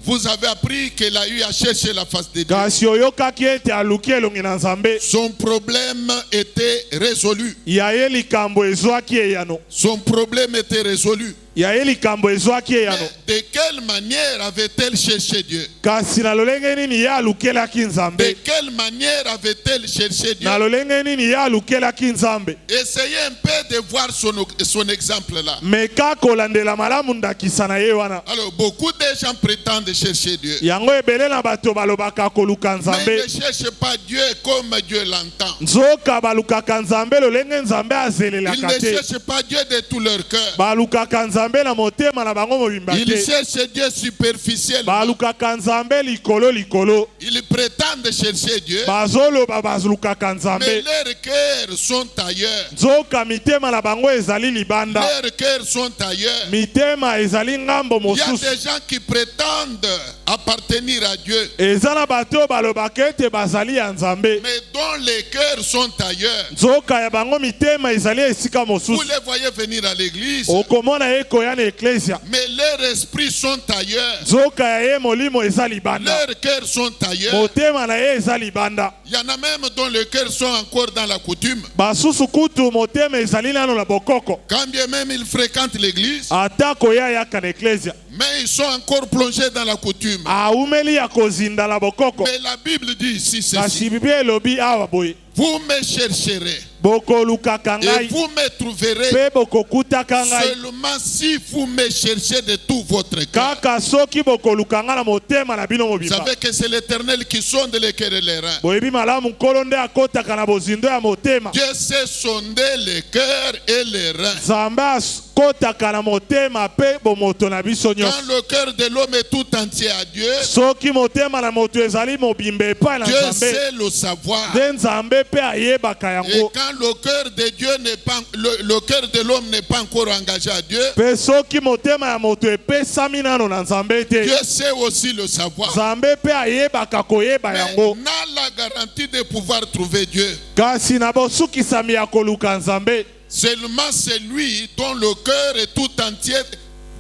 A: vous avez appris qu'elle a eu à chercher la face de Dieu.
B: kasi oyokaki ete aluki elongi na Nzambe,
A: Son problème était résolu.
B: ya ye likambo ezwaki eyano.
A: Son problème était résolu.
B: ya ye likambo ezwaki eyano.
A: Mais de quelle manière avait-elle cherché Dieu?
B: kasi na lolenge nini ye alukelaki Nzambe?
A: De quelle manière avait-elle cherché Dieu?
B: na lolenge nini ye alukelaki Nzambe?
A: Essayez un peu de voir son exemple là.
B: meka kolandela malamu ndakisa na ye wana.
A: Alors, beaucoup de gens prétendent chercher Dieu.
B: yango ebele na bato balobaka koluka
A: Mais ils
B: Nzambe,
A: ne cherchent pas Dieu comme Dieu l'entend.
B: nzoka balukaka Nzambe lolenge Nzambe
A: Ils
B: azelelaka
A: ne
B: te.
A: cherchent pas Dieu de tout leur cœur.
B: balukaka Nzambe na motema na bango mobimba
A: Ils
B: te.
A: cherchent Dieu superficiellement.
B: balukaka Nzambe likolo likolo.
A: Ils prétendent chercher Dieu,
B: bazoloba bazulukaka
A: mais
B: Nzambe,
A: leurs cœurs sont ailleurs.
B: nzoka mitema na bango ezali libanda,
A: Leurs cœurs sont ailleurs.
B: mitema ezali ngambo
A: Il y a
B: mosusu.
A: des gens qui prétendent appartenir à Dieu,
B: eza na bato oyo balobaka ete bazali ya Nzambe,
A: mais dont les cœurs sont ailleurs.
B: nzoka ya bango mitema ezali esika
A: Vous
B: mosusu.
A: les voyez venir à l'église,
B: okomona ye koya na eklesia,
A: mais leurs esprits sont ailleurs.
B: nzoka ya ye molimo eza libanda,
A: Leurs cœurs sont ailleurs.
B: motema na ye eza libanda.
A: Il y en a même dont les cœurs sont encore dans la coutume.
B: basusu kutu motema ezali nano na bokoko,
A: Quand bien même ils fréquentent l'église,
B: ata koya yaka na eklesia,
A: mais ils sont encore plongés dans la coutume.
B: aumeli ya kozinda na bokoko.
A: Mais la Bible dit ici
B: kasi
A: ceci:
B: biblia elobi awa boye,
A: vous me chercherez
B: bokolukaka
A: et
B: ngai
A: vous me trouverez
B: mpe bokokutaka ngai
A: seulement si vous me cherchez de tout votre cœur.
B: kaka soki bokoluka ngai na motema na bino
A: Vous
B: mobimba.
A: savez que c'est l'Éternel qui sonde les cœurs et les reins.
B: boyebi malamu nkolo nde akotaka na bozindo ya motema.
A: Dieu sait sonder les cœurs et les reins.
B: nzambe akotaka na motema mpe bomoto na biso
A: Quand
B: nyonso.
A: le cœur de l'homme est tout entier à Dieu,
B: soki motema na moto ezali mobimba epai na
A: Dieu
B: nzambe,
A: sait le savoir.
B: nde nzambe mpe ayebaka
A: Et
B: yango.
A: quand le cœur de Dieu n'est pas, le cœur de l'homme n'est pas encore engagé à Dieu,
B: mpe soki motema ya moto epesami nano na nzambe te,
A: Dieu sait aussi le savoir.
B: nzambe mpe ayebaka koyeba
A: Mais
B: yango.
A: n'a la garantie de pouvoir trouver Dieu.
B: kasi na bosukisami ya koluka nzambe,
A: Seulement celui dont le cœur est tout entier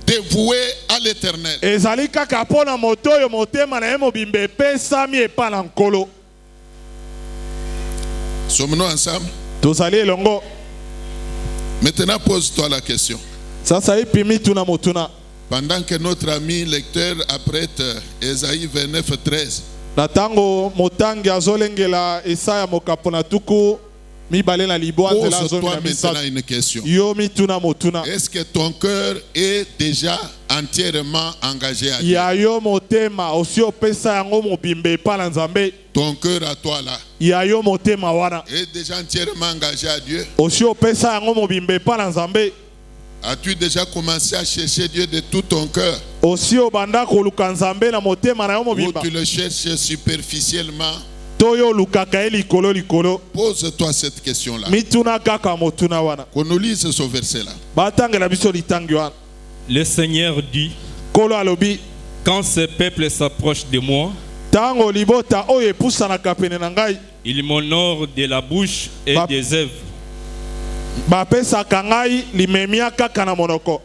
A: dévoué à l'Éternel.
B: ezali kaka mpo na moto oyo motema na ye mobimba epesami epai na nkolo.
A: Sommes-nous ensemble?
B: tozali elongo.
A: Maintenant, pose-toi la question.
B: sasa ipimi tuna motuna.
A: Pendant que notre ami lecteur apprête Ésaïe 29, 13,
B: na ntango motangi azolengela esaya mokapo na tuku mibale na libwa nzela zomi
A: pose-toi
B: na
A: maintenant
B: misato.
A: une question.
B: yo mituna motuna.
A: Est-ce que ton cœur est déjà entièrement engagé à Dieu?
B: ya yo motema osi opesa yango mobimba epai na nzambe.
A: Ton cœur à toi là
B: ya yo motema wana
A: est déjà entièrement engagé à Dieu?
B: osi opesa yango mobimba epai na nzambe.
A: As-tu déjà commencé à chercher Dieu de tout ton cœur?
B: osi obanda koluka nzambe na motema na yo
A: Ou
B: mobimba,
A: tu le cherches superficiellement?
B: to yo olukaka ye likolo likolo.
A: Pose-toi cette question-là.
B: mituna kaka motuna wana.
A: Qu'on nous lise ce verset-là.
B: batangela biso litangi wana.
C: Le Seigneur dit,
B: kolo alobi,
C: Quand ce peuple s'approche de moi,
B: tango libota oyo epusanaka pene na ngai
C: il m'honore de la bouche et des œuvres.
B: bapesaka ngai limemia kaka na monoko,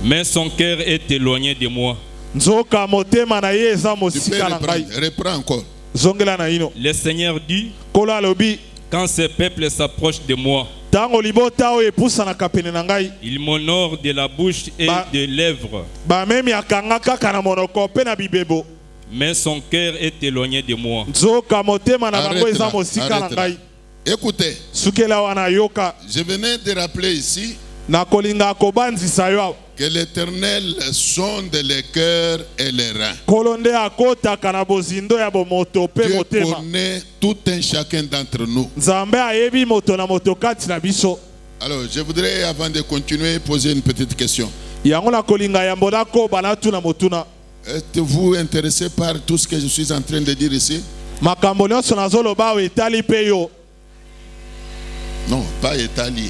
C: Mais son cœur est éloigné de moi.
B: nzoka motema na ye eza
A: Tu peux
B: mosika na ngai.
A: reprends encore.
B: Zongela na ino
C: Le Seigneur dit,
B: kola alobi
C: quand ce peuple s'approche de moi,
B: tango libota oyo epusanaka pene na ngai
C: il m'honore de la bouche et des lèvres.
B: bamemiaka nga kaka na monoko mpe na bibebo,
C: Mais son cœur est éloigné de moi.
B: nzoka motema na bango
A: Arrête
B: eza
A: là,
B: mosika na
A: arrête là.
B: ngai.
A: Écoutez,
B: Sukela wana yoka
A: je venais de rappeler ici
B: na kolinga kobanzisa yo awa.
A: que l'Éternel sonde les cœurs et les reins.
B: Kolo nde akotaka na bozindo ya bomoto mpe
A: Dieu
B: motema.
A: connaît tout un chacun d'entre nous.
B: Nzambe ayebi moto na moto kati na biso.
A: Alors, je voudrais, avant de continuer, poser une petite question.
B: Yango na kolinga yambo na koba na tuna motuna.
A: Êtes-vous intéressé par tout ce que je suis en train de dire ici?
B: Makambo nyonso nazoloba awa etali mpe yo.
A: Non, pas Italie.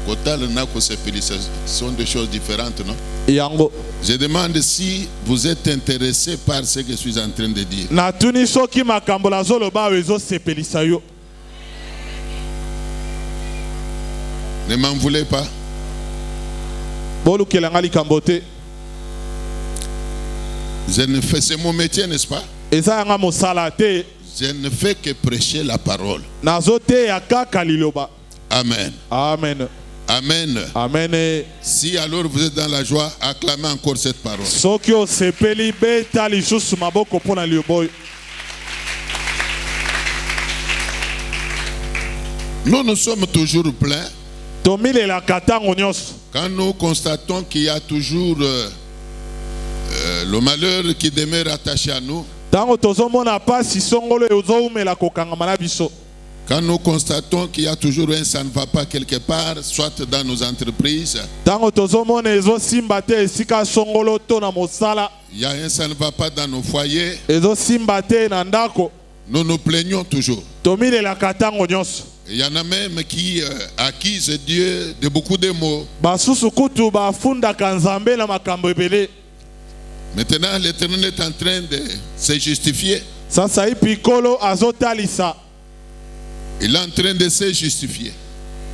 A: Kotal Nako Sepeli, ce sont des choses différentes, non?
B: Yango
A: Je demande si vous êtes intéressé par ce que je suis en train de dire.
B: natuni soki makambo nazoloba awa ezosepelisa yo.
A: Ne m'en voulez pas.
B: Bolukela nga likambo te.
A: Je ne fais, c'est mon métier, n'est-ce pas?
B: Eza yanga mosala te.
A: Je ne fais que prêcher la parole.
B: Nazoteya kaka liloba.
A: Amen.
B: Amen.
A: Amen.
B: Amen.
A: Si alors vous êtes dans la joie, acclamez encore cette parole.
B: Soki osepeli beta lisusu maboko mpo na lioboyo.
A: Nous sommes toujours pleins
B: Tomilelaka ntango nyonso.
A: quand nous constatons qu'il y a toujours le malheur qui demeure attaché à nous.
B: Tango tozomona pasi songolo ezowumela kokangama na biso.
A: Quand nous constatons qu'il y a toujours un ça ne va pas quelque part, soit dans nos entreprises,
B: Tango tozomona ezosimba te esika songolo to na mosala,
A: il y a un ça ne va pas dans nos foyers,
B: ezosimba te na ndako,
A: nous nous plaignons toujours.
B: tomilelaka ntango nyonso.
A: Il y en a même qui accusent Dieu de beaucoup de mots.
B: Basusu kutu bafundaka Nzambe na makambo ebele.
A: Maintenant, l'Éternel est en train de se justifier.
B: Sasa hivi kolo azotalisa.
A: Il est en train de se justifier.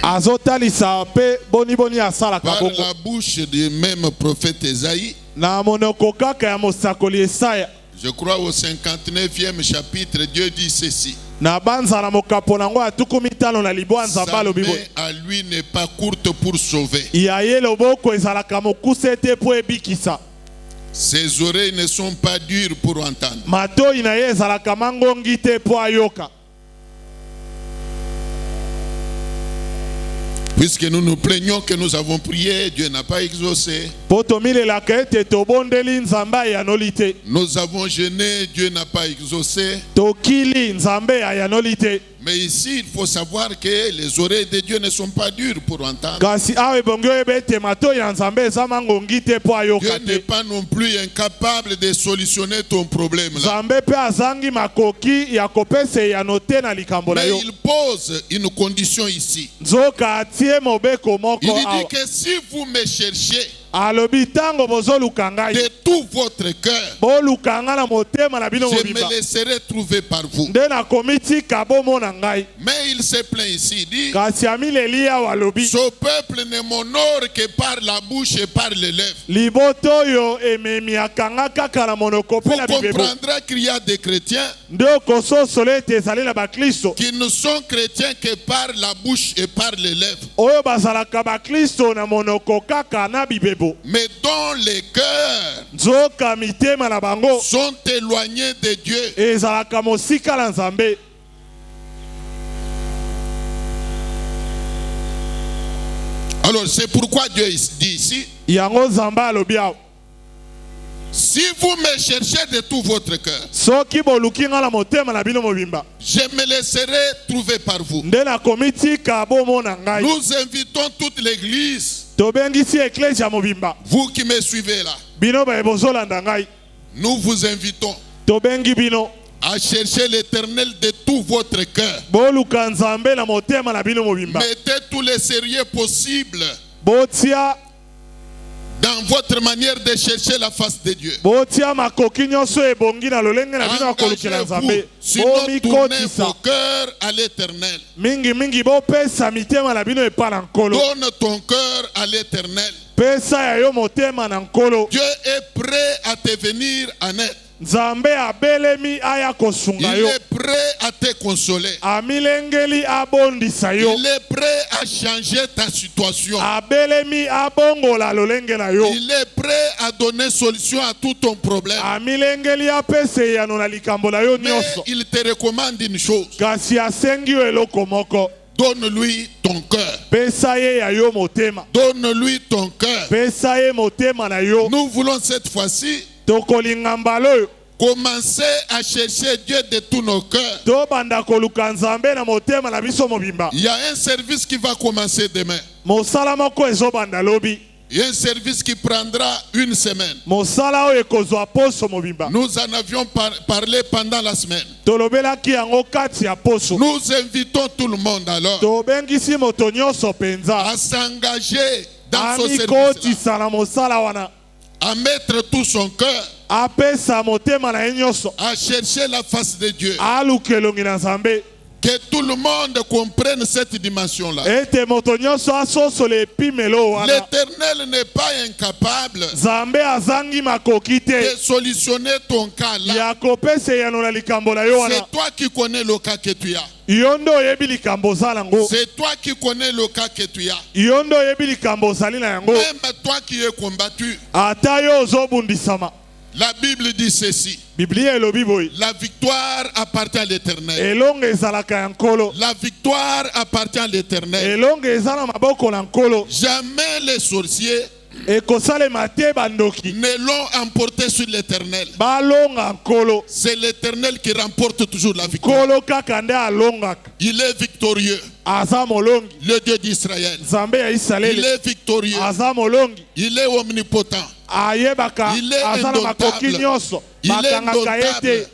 B: Azotalisa pe boni boni asalaka
A: Par
B: bongo.
A: la bouche du même prophète Esaïe,
B: Na monoko kaka ya mosakoli Esaya.
A: je crois au 59e chapitre, Dieu dit ceci.
B: Na banza na mokapo nango atuku mitano na libwa Nzambe
A: Sa
B: alobi
A: main
B: boye.
A: à lui n'est pas courte pour sauver.
B: Ya ye loboko ezalaka mokuse te po ebikisa.
A: Ses oreilles ne sont pas dures pour entendre.
B: Matoi na ye ezalaka mangongi te po ayoka.
A: Puisque nous nous plaignons que nous avons prié, Dieu n'a pas exaucé.
B: Po tomilelaka ete tobondeli Nzambe ayanoli te.
A: Nous avons jeûné, Dieu n'a pas exaucé.
B: Tokili Nzambe ayanoli te.
A: Mais ici, il faut savoir que les oreilles de Dieu ne sont pas dures pour entendre.
B: Kasi awe bongo oyeba ete matoi ya Nzambe eza mangongi te po
A: Dieu
B: ayoka
A: n'est
B: te.
A: pas non plus incapable de solutionner ton problème là.
B: Nzambe pe azangi makoki ya kopesa eyano te na likambo na
A: Mais
B: yo.
A: il pose une condition ici.
B: Nzoka atie mobeko moko
A: Il dit
B: awa.
A: que si vous me cherchez
B: Alobi tango bozoluka ngai.
A: de tout votre cœur,
B: Boluka nga na motema na bino
A: je
B: mobimba.
A: me laisserai trouver par vous.
B: Nde nakomitika bomona ngai.
A: Mais il se plaint ici, il dit,
B: Kasi amileli awa alobi.
A: ce peuple ne m'honore que par la bouche et par les lèvres.
B: Liboto oyo ememiaka nga kaka na monoko
A: Vous
B: mpe na bibebo.
A: comprendrez qu'il y a des chrétiens
B: Nde okososolo ete ezali na baklisto.
A: qui ne sont chrétiens que par la bouche et par les lèvres,
B: Oyo bazalaka baklisto na monoko kaka na bibebo.
A: mais dont les cœurs
B: Nzoka mitema na bango
A: sont éloignés de Dieu.
B: ezalaka mosika na Nzambe.
A: Alors c'est pourquoi Dieu dit ici,
B: Yango Nzambe alobi awa.
A: si vous me cherchez de tout votre cœur,
B: Soki boluki nga na motema na bino mobimba.
A: je me laisserai trouver par vous.
B: Nde nakomitika bomona ngai.
A: Nous invitons toute l'église,
B: Tobengisi eklesia mobimba.
A: vous qui me suivez là,
B: Bino ba bozolanda ngai.
A: nous vous invitons
B: Tobengi bino.
A: à chercher l'Éternel de tout votre cœur.
B: Boluka Nzambe na motema na bino mobimba.
A: Mettez tous les sérieux possibles
B: Botia
A: dans votre manière de chercher la face de Dieu.
B: botia makoki nyonso ebongi na lolenge na bino ya kolukela
A: Engagez-vous,
B: Nzambe.
A: sinon tournez
B: Bomikotisa
A: vos cœurs à l'Éternel.
B: mingi bopesa mitema na bino epa na nkolo.
A: Donne ton cœur à l'Éternel.
B: Pesa ya yo motema na nkolo.
A: Dieu est prêt à te venir en aide.
B: Nzambe abelemi aya kosunga
A: Il
B: yo.
A: est prêt à te consoler.
B: Amilengeli abondisa yo.
A: Il est prêt à changer ta situation.
B: Abelemi abongola lolenge na yo.
A: Il est prêt à donner solution à tout ton problème.
B: Amilengeli apesa eyano na likambo na yo
A: Mais
B: nyonso.
A: il te recommande une chose.
B: Kasi asengi yo eloko moko.
A: Donne-lui ton cœur.
B: Pesa ye ya yo motema.
A: Donne-lui ton cœur.
B: Pesa ye motema na yo.
A: Nous voulons cette fois-ci
B: Tokolinga mbalo.
A: commencer à chercher Dieu de tous nos cœurs.
B: Tobanda koluka Nzambe na motema na biso mobimba.
A: Il y a un service qui va commencer demain.
B: Mosala moko ezobanda lobi.
A: Il y a un service qui prendra une semaine.
B: Mosala oyo ekozwa poso mobimba.
A: Nous en avions parlé pendant la semaine.
B: Tolobelaki yango kati ya poso.
A: Nous invitons tout le monde alors
B: Tobengisi moto nyonso penza.
A: à s'engager dans ce service,
B: Amikotisa na mosala wana.
A: à mettre tout son cœur,
B: Apesa motema na ye nyonso.
A: à chercher la face de Dieu.
B: Aluka elongi na Nzambe.
A: Que tout le monde comprenne cette dimension-là.
B: Ete moto nyonso asosole epimelo wana.
A: L'Éternel n'est pas incapable
B: Nzambe azangi makoki
A: de
B: te.
A: solutionner ton cas là.
B: Ya kopesa eyano na likambo na yo wana.
A: C'est toi qui connais le cas que tu as.
B: Yo nde oyebi likambo oza nango.
A: C'est toi qui connais le cas que tu as.
B: Yo nde oyebi likambo ozali na yango.
A: Même toi qui es combattu.
B: Ata yo ozobundisama.
A: La Bible dit ceci.
B: Biblia elobi boye.
A: La victoire appartient à l'Éternel.
B: Elongo ezalaka ya nkolo.
A: La victoire appartient à l'Éternel.
B: Elongo eza na maboko na nkolo.
A: Jamais les sorciers
B: Ekosalema te bandoki.
A: ne l'ont emporté sur l'Éternel.
B: Balonga nkolo.
A: C'est l'Éternel qui remporte toujours la victoire.
B: Nkolo kaka nde alongaka.
A: Il est victorieux.
B: Aza molongi.
A: Le Dieu d'Israël.
B: Nzambe ya
A: Il
B: Israeli.
A: est victorieux.
B: Aza molongi.
A: Il est omnipotent.
B: Ayebaka.
A: Il est
B: Aza na makoki
A: indomptable.
B: nyonso.
A: Il est
B: Bakangaka ye te.
A: indomptable.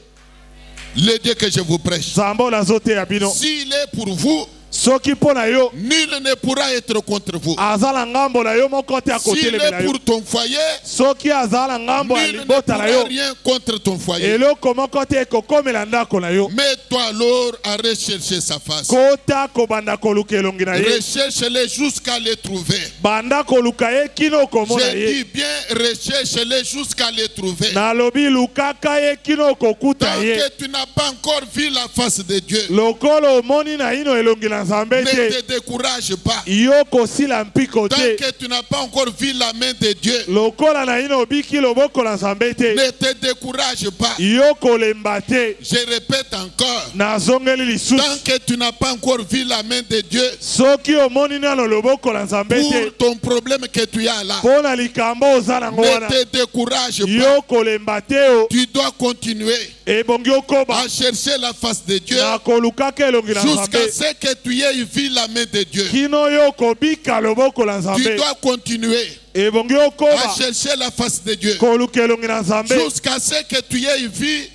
A: Le Dieu que je vous prêche.
B: Nzambe onazo te ya bino.
A: S'il est pour vous,
B: Soki mpo na yo.
A: nul ne pourra être contre vous.
B: Aza na ngambo na yo moko te
A: S'il
B: akotelemela
A: est
B: yo.
A: pour ton foyer,
B: Soki aza na ngambo ya
A: nul ne
B: libota na
A: pourra
B: yo.
A: rien contre ton foyer.
B: Eloko moko te ekokomela ndako na yo.
A: Mets-toi alors à rechercher sa face.
B: Kota kobanda koluka elongi na ye.
A: Recherche-le jusqu'à le trouver.
B: Banda koluka ye kino komona
A: Je
B: ye.
A: dis bien, recherche-le jusqu'à le trouver.
B: Nalobi lukaka ye kino kokuta
A: Tant
B: ye.
A: que tu n'as pas encore vu la face de Dieu,
B: Lokolo omoni na ino elongi na Nzambe
A: ne
B: te.
A: te décourage pas.
B: Yo kosila mpiko
A: Tant
B: te.
A: que tu n'as pas encore vu la main de Dieu,
B: Lokola na ino obiki loboko na Nzambe te.
A: ne te décourage pas.
B: Yo kolemba te.
A: Je répète encore,
B: Nazongeli lisusu.
A: tant que tu n'as pas encore vu la main de Dieu
B: Soki omoni nano loboko na Nzambe te.
A: pour ton problème que tu as là,
B: Mpo na likambo oza nango
A: ne
B: wana.
A: te décourage pas.
B: Yo kolemba te o.
A: Tu dois continuer
B: Ebongi okoba.
A: à chercher la face de Dieu
B: Na kolukaka elongi na
A: jusqu'à
B: Nzambe.
A: ce que tu aies vu la main de Dieu.
B: Kino yo kobika loboko na
A: Tu
B: Nzambe.
A: dois continuer
B: Ebongi
A: à
B: okoba.
A: chercher la face de Dieu
B: Koluka elongi na Nzambe.
A: jusqu'à ce que tu aies vu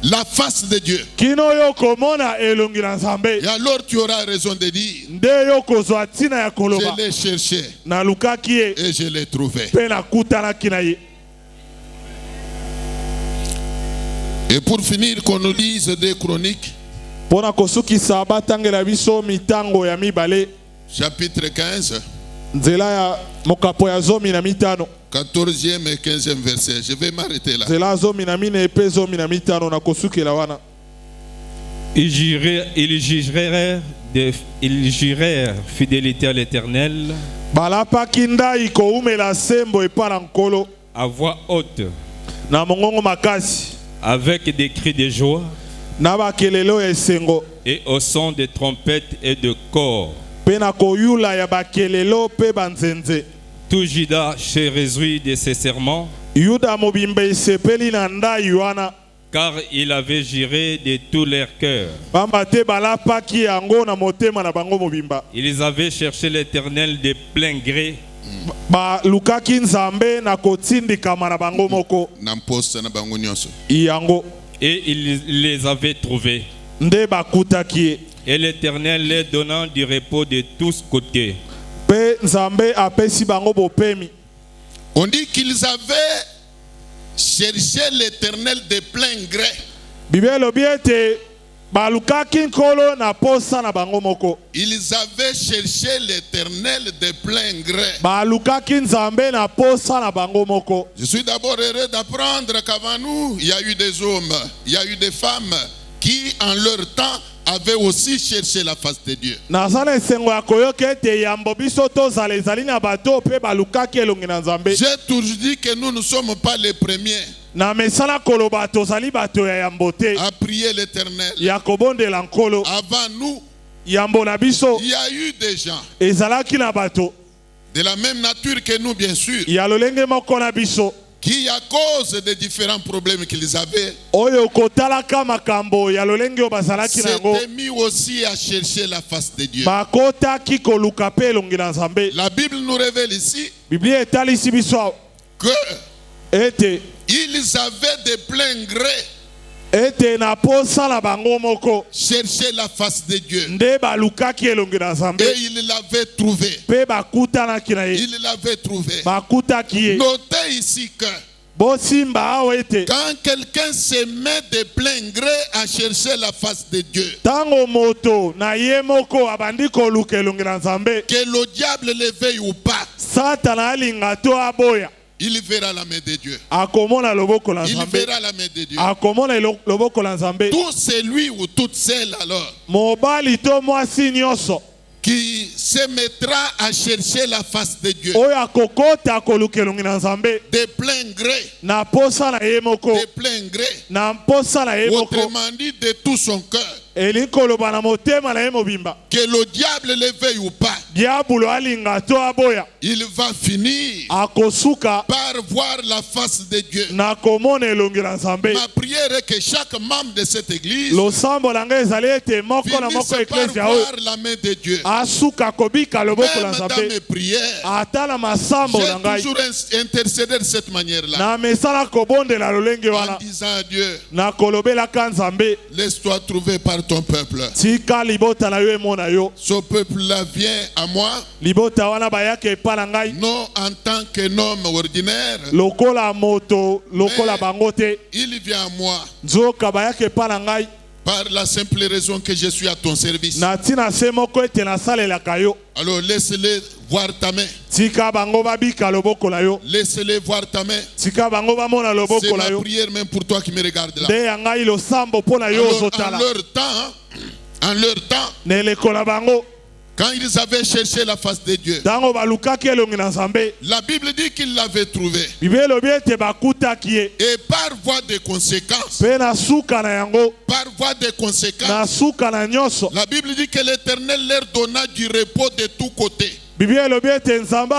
A: la face de Dieu.
B: Kino yo komona elongi na Nzambe.
A: Et alors tu auras raison de dire,
B: Nde yo kozwa ntina ya koloba.
A: je l'ai cherché
B: Nalukaki ye.
A: et je l'ai trouvé.
B: Mpe nakutanaki na ye.
A: Et pour finir, qu'on nous lise des chroniques,
B: Mpo na kosukisa batangela biso mitango ya mibale.
A: chapitre 15,
B: Nzela ya mokapo ya zomi na mitano.
A: 14e et 15e verset. Je vais m'arrêter là.
B: Nzela zomi na mine epe zomi na mitano na kosukela wana.
C: Ils jurèrent fidélité à l'Éternel
B: Balapaki ndai koumela sembo epa na nkolo.
C: à voix haute,
B: Na mongongo makasi.
C: avec des cris de joie
B: Na bakelelo ya esengo.
C: et au son de trompettes et de cors.
B: Mpe na koyula ya bakelelo mpe banzenze.
C: Tout Juda se réjouit de ses serments,
B: Yuda mobimba esepeli na ndai wana.
C: car il avait juré de tout leur cœur.
B: Pamba te balapaki yango na motema na bango mobimba.
C: Ils avaient cherché l'Éternel de plein gré.
B: Balukaki Nzambe na kotindikama na bango moko.
A: Namposa na bango nyonso.
B: Yango.
C: Et il les avait trouvés.
B: Nde bakutaki ye.
C: Et l'Éternel les donnant du repos de tous côtés.
B: Pe Nzambe apesi bango bopemi.
A: On dit qu'ils avaient cherché l'Éternel de plein gré.
B: Bible elobi ete balukaki nkolo na posa na bango moko.
A: Ils avaient cherché l'Éternel de plein gré.
B: Balukaki nzambe na posa na bango moko.
A: Je suis d'abord heureux d'apprendre qu'avant nous, il y a eu des hommes, il y a eu des femmes qui, en leur temps, avaient aussi cherché la face de Dieu.
B: Nazana esengo ya koyoka ete yambo biso tozala ezali na bato pe balukaki elongi na nzambe.
A: J'ai toujours dit que nous ne sommes pas les premiers
B: Na mesana koloba tozali bato ya yambo te.
A: à prier l'Éternel.
B: Ya kobondela nkolo.
A: Avant nous,
B: Yambo na biso
A: il y a eu des gens
B: ezalaki na bato
A: de la même nature que nous, bien sûr,
B: ya lolenge moko na biso
A: qui, à cause des différents problèmes qu'ils avaient,
B: oyo kotalaka makambo ya lolenge oyo bazalaki nango
A: s'étaient mis aussi à chercher la face de Dieu.
B: bakotaki koluka pe elongi na nzambe.
A: La Bible nous révèle ici
B: Biblia etalisi biso awa
A: que
B: ete
A: ils avaient de plein gré
B: ete na posa na bango moko
A: cherché la face de Dieu.
B: nde balukaki elongi na nzambe
A: Et ils l'avaient trouvé.
B: pe bakutanaki na ye
A: Ils l'avaient trouvé.
B: bakutaki ye.
A: Notez ici que
B: Bosimba awa ete
A: quand quelqu'un se met de plein gré à chercher la face de Dieu,
B: tango moto na ye moko abandi koluka elongi na nzambe,
A: que le diable le veuille ou pas,
B: satana alinga to aboya
A: il verra la main de Dieu.
B: akomona loboko la
A: Il
B: nzambe,
A: verra la main de Dieu.
B: akomona loboko la nzambe.
A: Tout celui ou toute celle alors
B: Mobali to mwasi nyonso
A: qui se mettra à chercher la face de Dieu
B: oyo akokota koluka elongi na nzambe
A: de plein gré,
B: na posa na ye moko,
A: de plein gré,
B: na posa na ye moko,
A: autrement dit de tout son cœur,
B: elingi koloba na motema na ye mobimba,
A: que le diable le veuille ou pas,
B: diabolo alinga to aboya
A: il va finir
B: akosuka
A: par voir la face de Dieu.
B: na komona elongi na nzambe.
A: Ma prière est que chaque membre de cette église
B: Losambo na ngai ezali ete moko na moko
A: finisse par
B: eklesia oyo
A: voir la main de Dieu.
B: asuka kobika loboko la
A: Même dans
B: nzambe
A: mes prières,
B: ata na masambo na
A: j'ai
B: ngai
A: toujours intercédé de cette manière-là,
B: na mesala kobondela lolenge
A: en
B: wana
A: disant à Dieu,
B: na kolobelaka nzambe
A: laisse-toi trouver par ton peuple.
B: tika libota na yo emona yo.
A: Ce peuple-là vient à moi,
B: Libota wana bayaka epa na ngai
A: non en tant qu'un homme ordinaire,
B: lokola moto lokola bango te,
A: il vient à moi
B: nzoka bayaka epa na ngai
A: par la simple raison que je suis à ton service.
B: na ntina se moko ete nasalelaka yo.
A: Alors laisse-les voir ta main.
B: Tika bango babika loboko na yo,
A: Laisse-les voir ta main.
B: tika bango bamona
A: C'est
B: loboko na
A: ma
B: yo.
A: prière même pour toi qui me regarde là.
B: Nde ya ngai losambo mpo na yo
A: Alors,
B: ozotala
A: en leur temps,
B: na eleko na bango
A: quand ils avaient cherché la face de Dieu,
B: ntango balukaki elongi na nzambe.
A: la Bible dit qu'ils l'avaient trouvé.
B: Biblia elobi ete bakutaki ye
A: Et par voie de conséquence,
B: mpe na suka na yango,
A: par voie de
B: na
A: conséquence,
B: suka na nyonso,
A: la Bible dit que l'Éternel leur donna du repos de tous côtés.
B: Biblia elobi ete nzambe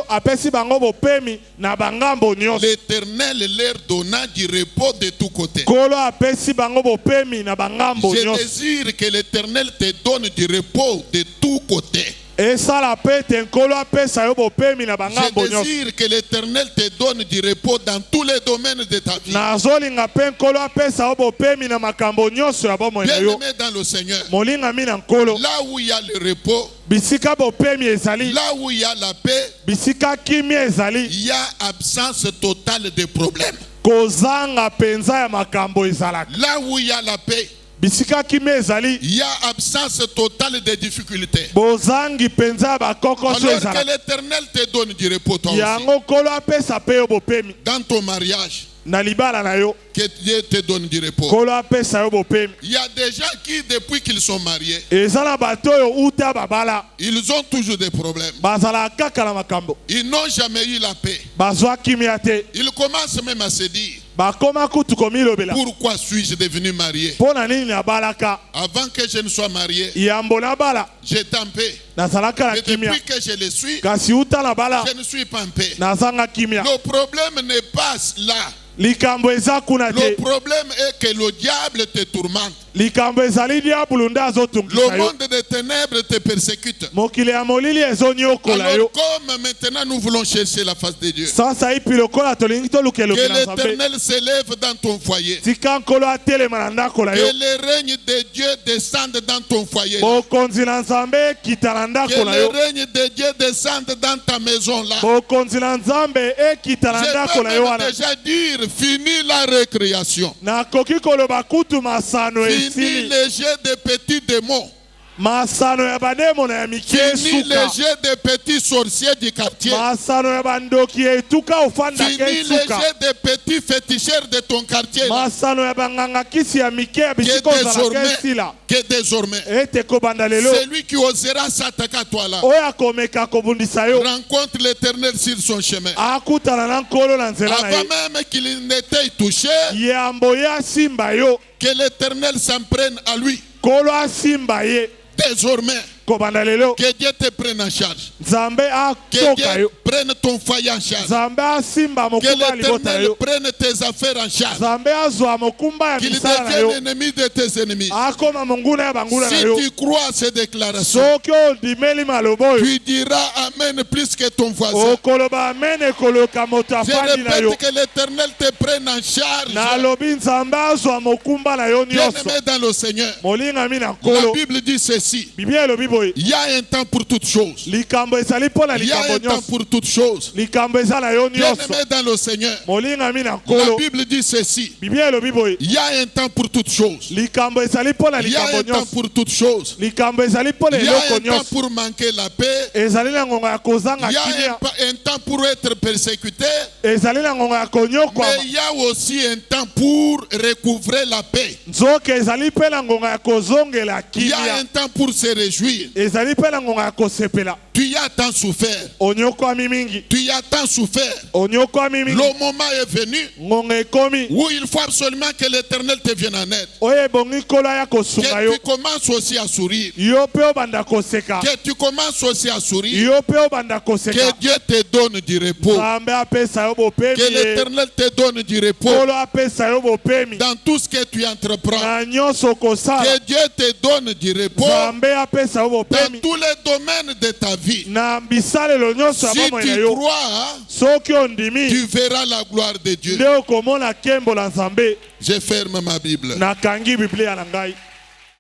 B: apesi bango bopemi na bangambo nyonso.
A: L'Éternel leur donna du repos de tous côtés.
B: Kolo apesi bango bopemi na bangambo
A: Je
B: nyonso.
A: désire que l'Éternel te donne du repos de tous côtés.
B: Esala pe ete nkolo apesa yo bopemi na
A: Je
B: bangambo nyonso.
A: désire que l'Éternel te donne du repos dans tous les domaines de ta vie.
B: Nazolinga pe nkolo apesa yo bopemi na makambo nyonso ya bomoi na yo.
A: Bien-aimé dans le Seigneur,
B: Molinga mi na nkolo,
A: là où il y a le repos,
B: bisika bopemi ezali,
A: là où il y a la paix,
B: bisika kimia ezali,
A: il y a absence totale de problèmes.
B: kozanga penza ya makambo ezalaka.
A: Là où il y a la paix,
B: Bisika kimia ezali,
A: il y a absence totale de difficultés.
B: bozangi penza ya bakokoso
A: Alors que
B: ezalaka.
A: l'Éternel te donne du repos toi aussi.
B: Yango nkolo apesa pe yo bopemi
A: Dans ton mariage,
B: na libala na yo,
A: que Dieu te donne du repos.
B: nkolo apesa yo bopemi.
A: Il y a des gens qui, depuis qu'ils sont mariés,
B: Eza na bato oyo uta babala
A: ils ont toujours des problèmes.
B: bazalaka kaka na makambo,
A: Ils n'ont jamais eu la paix.
B: bazwa kimia te,
A: Ils commencent même à se dire,
B: bakoma kutu komilobela
A: pourquoi suis-je devenu marié?
B: mpo na nini nabalaka.
A: Avant que je ne sois marié,
B: Yambo nabala
A: j'étais en paix.
B: nazalaka na
A: Mais
B: kimia,
A: depuis que je le suis,
B: kasi uta nabala
A: je ne suis pas en paix.
B: nazanga kimia.
A: Le problème n'est pas là.
B: likambo eza kuna
A: Le
B: te.
A: problème est que le diable te tourmente.
B: Likambo ezali diabulu nde
A: Le
B: azotungisa yo.
A: monde des ténèbres te persécute.
B: Mokili ya molili ezonyokola
A: Alors
B: yo.
A: comme maintenant nous voulons chercher la face de Dieu,
B: Sasa ipi lokola tolingi toluka
A: que
B: elongi na Nzambe.
A: l'Éternel s'élève dans ton foyer.
B: Tika nkolo atelema na ndako na yo.
A: Que le règne de Dieu descende dans ton foyer.
B: Bokonzi na Nzambe ekita na
A: Que
B: ndako na
A: le
B: yo.
A: règne de Dieu descende dans ta maison là.
B: Bokonzi na Nzambe ekita na
A: Je
B: ndako
A: peux
B: na yo
A: même
B: wana.
A: déjà dire, fini la récréation.
B: Nakoki koloba kutu masano
A: Fini
B: esili.
A: les jeux de petits démons.
B: Masano ya bademo na ya mike
A: Fini les
B: suka.
A: jeux de petits sorciers du quartier.
B: Masano ya bandoki etuka ufanda
A: Fini
B: ke
A: les
B: suka.
A: jeux de petits féticheurs de ton quartier. Là.
B: Masano ya banganga kisi ya mike ya bisiko zala ke sila.
A: Que désormais,
B: Ete kobanda lelo.
A: celui qui osera s'attaquer à toi là,
B: Oya komeka kobundisa yo.
A: rencontre l'Éternel sur son chemin.
B: Akutana na nkolo na nzela na
A: Avant
B: ye.
A: même qu'il n'était touché,
B: Yambo ya simba yo.
A: que l'Éternel s'en prenne à lui.
B: Kolo asimba ye.
A: Désormais,
B: Kobanda lelo.
A: que Dieu te prenne en charge.
B: Nzambe
A: Que
B: atoka
A: Dieu
B: yo.
A: prenne ton foyer en charge.
B: Nzambe asimba
A: Que
B: mokumba ya libota
A: l'Éternel
B: yo.
A: prenne tes affaires en charge.
B: Nzambe azwa mokumba ya
A: Qu'il
B: misala na yo.
A: devienne ennemi de tes ennemis.
B: Akoma monguna ya banguna na
A: Si
B: yo.
A: tu crois à ces déclarations,
B: Soki ondimeli maloba oyo.
A: tu diras Amen plus que ton voisin.
B: Okoloba amen ekoloka moto
A: Je
B: afandi na yo.
A: répète que l'Éternel te prenne en charge.
B: Nalobi Nzambe azwa mokumba na yo nyonso.
A: Bien-aimé dans le Seigneur,
B: Molingami na
A: la
B: nkolo.
A: Bible dit ceci.
B: Biblia elobi boye.
A: Il y a un temps pour toutes choses.
B: Likambo ezali mpo na
A: Il y a
B: likambo
A: un temps
B: nyonso.
A: pour toutes choses.
B: Likambo eza na yo nyonso.
A: Bien-aimé dans le Seigneur,
B: Molingami na
A: la
B: nkolo.
A: Bible dit ceci.
B: Biblia elobi boye.
A: Il y a un temps pour toutes choses.
B: Likambo ezali mpo na
A: Il y a
B: likambo
A: un temps
B: nyonso.
A: pour toutes choses.
B: Likambo ezali mpo na
A: Il y a
B: eloko
A: un temps
B: nyonso.
A: pour manquer la paix.
B: Ezali na ngonga ya kozanga
A: Il y a
B: kimia.
A: un temps pour être persécuté.
B: Ezali na ngonga ya konyokwama.
A: Mais il y a aussi un temps pour recouvrer la paix.
B: Nzoka ezali mpe na ngonga ya kozongela
A: Il y a
B: kimia.
A: un temps pour se réjouir.
B: Ezali mpe na ngonga ya kosepela.
A: Tu y as tant souffert.
B: Onyokwami mingi.
A: Tu y as tant souffert.
B: Onyokwami mingi.
A: Le moment est venu
B: Ngonga ekomi.
A: où il faut absolument que l'Éternel te vienne en aide.
B: Oyo ebongi nkolo ya kosunga
A: Que
B: yo.
A: tu commences aussi à sourire.
B: Yo mpe obanda koseka.
A: Que tu commences aussi à sourire.
B: Yo mpe obanda koseka.
A: Que Dieu te donne du repos.
B: Nzambe apesa yo bopemi
A: Que
B: ye.
A: l'Éternel te donne du repos
B: Nkolo apesa yo bopemi.
A: dans tout ce que tu entreprends.
B: Na nyonso kosala.
A: Que Dieu te donne du repos
B: Nzambe apesa yo
A: dans
B: bopemi.
A: tous les domaines de ta vie.
B: Na bisalelo nyonso ya
A: Si
B: bomoi na
A: tu
B: yo.
A: crois,
B: Soki ondimi.
A: tu verras la gloire de Dieu.
B: Nde okomona nkembo na Nzambe.
A: Je ferme ma Bible.
B: Nakangi Biblia na ngai.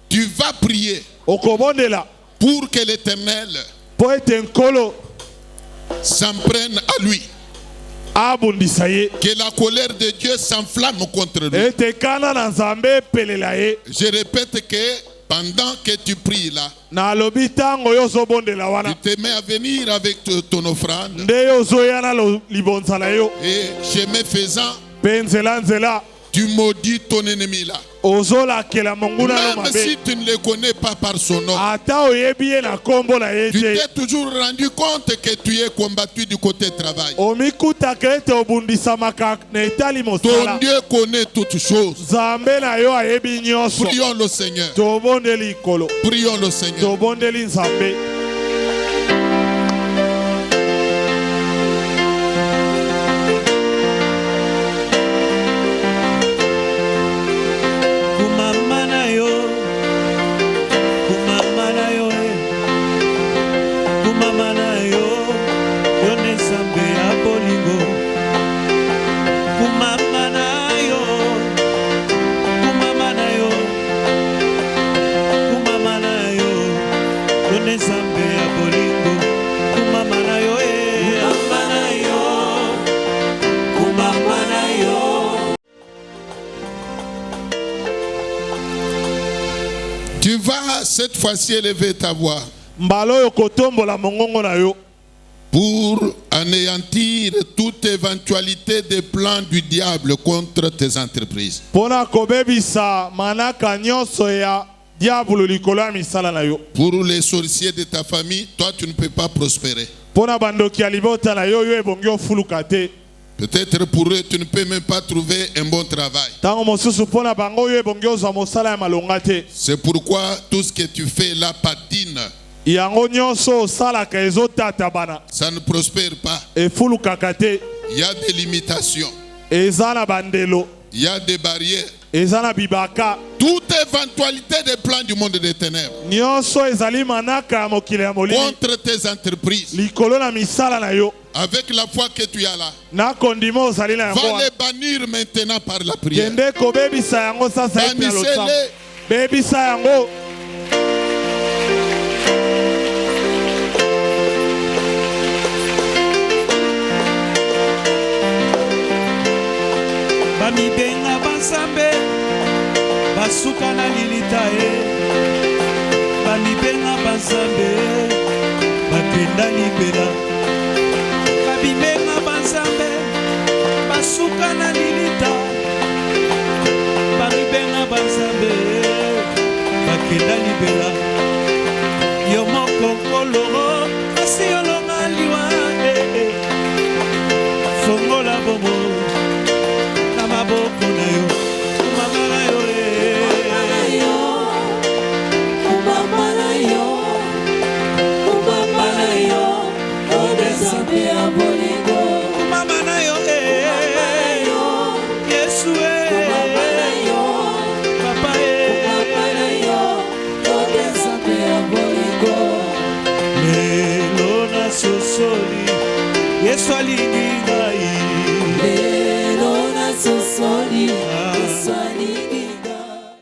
A: Tu vas prier
B: Okobondela.
A: pour que l'Éternel
B: Po ete nkolo
A: s'en prenne à lui.
B: abundisa ye.
A: Que la colère de Dieu s'enflamme contre lui.
B: Ete kana na Nzambe epelela ye.
A: Je répète que pendant que tu pries là,
B: Nalobi ntango yo ozobondela wana.
A: tu te mets à venir avec ton offrande.
B: Nde yo ozoya na libonza na yo.
A: Et chemin faisant,
B: Mpe nzela nzela.
A: tu maudis ton ennemi là.
B: Ozolakela monguna no
A: Même si
B: mabe.
A: tu ne le connais pas par son nom.
B: Ata oyebi ye na kombo na ye
A: Tu
B: te.
A: t'es toujours rendu compte que tu es combattu du côté travail.
B: Omikutaka ete obundisamaka na etali
A: Ton
B: mosala.
A: Dieu connaît toutes choses.
B: Nzambe na yo ayebi nyonso.
A: Prions le Seigneur.
B: Tobondeli ikolo.
A: Prions le Seigneur.
B: Tobondeli Nzambe.
A: Tu vas cette fois-ci élever ta voix
B: Mbalo yo kotombola mongongo na yo.
A: pour anéantir toute éventualité des plans du diable contre tes entreprises.
B: Pona kobebisa manaka nyonso ya diabolo likolo ya misala na yo.
A: Pour les sorciers de ta famille, toi tu ne peux pas prospérer.
B: Pona bandoki ya libota na yo yo ebongi ofuluka te.
A: Peut-être pour eux, tu ne peux même pas trouver un bon travail.
B: Tango mosusu pona bango yo ebongi ozwa mosala ya malonga te.
A: C'est pourquoi tout ce que tu fais là patine.
B: Yango nyonso osalaka ezotata bana.
A: Ça ne prospère pas.
B: Efulukaka te.
A: Il y a des limitations.
B: ezana bandelo,
A: Il y a des barrières.
B: ezana bibaka.
A: Toute éventualité des plans du monde des ténèbres
B: Nyonso ezali manaka ya mokili ya molili.
A: contre tes entreprises,
B: Likolo na misala na yo.
A: avec la foi que tu as là,
B: Na kondimo ozali na yango.
A: va les bannir maintenant par la prière.
B: Kende kobebisa yango sasa epi na lotsam.
A: Bannissez-les.
B: Bebisa yango.
D: Bamibenga bansambe basuka na lilita e bamibenga bansambe bakenda libela bamibenga bansambe basuka na lilita bamibenga bansambe bakenda libela yo moko koloro kasi yo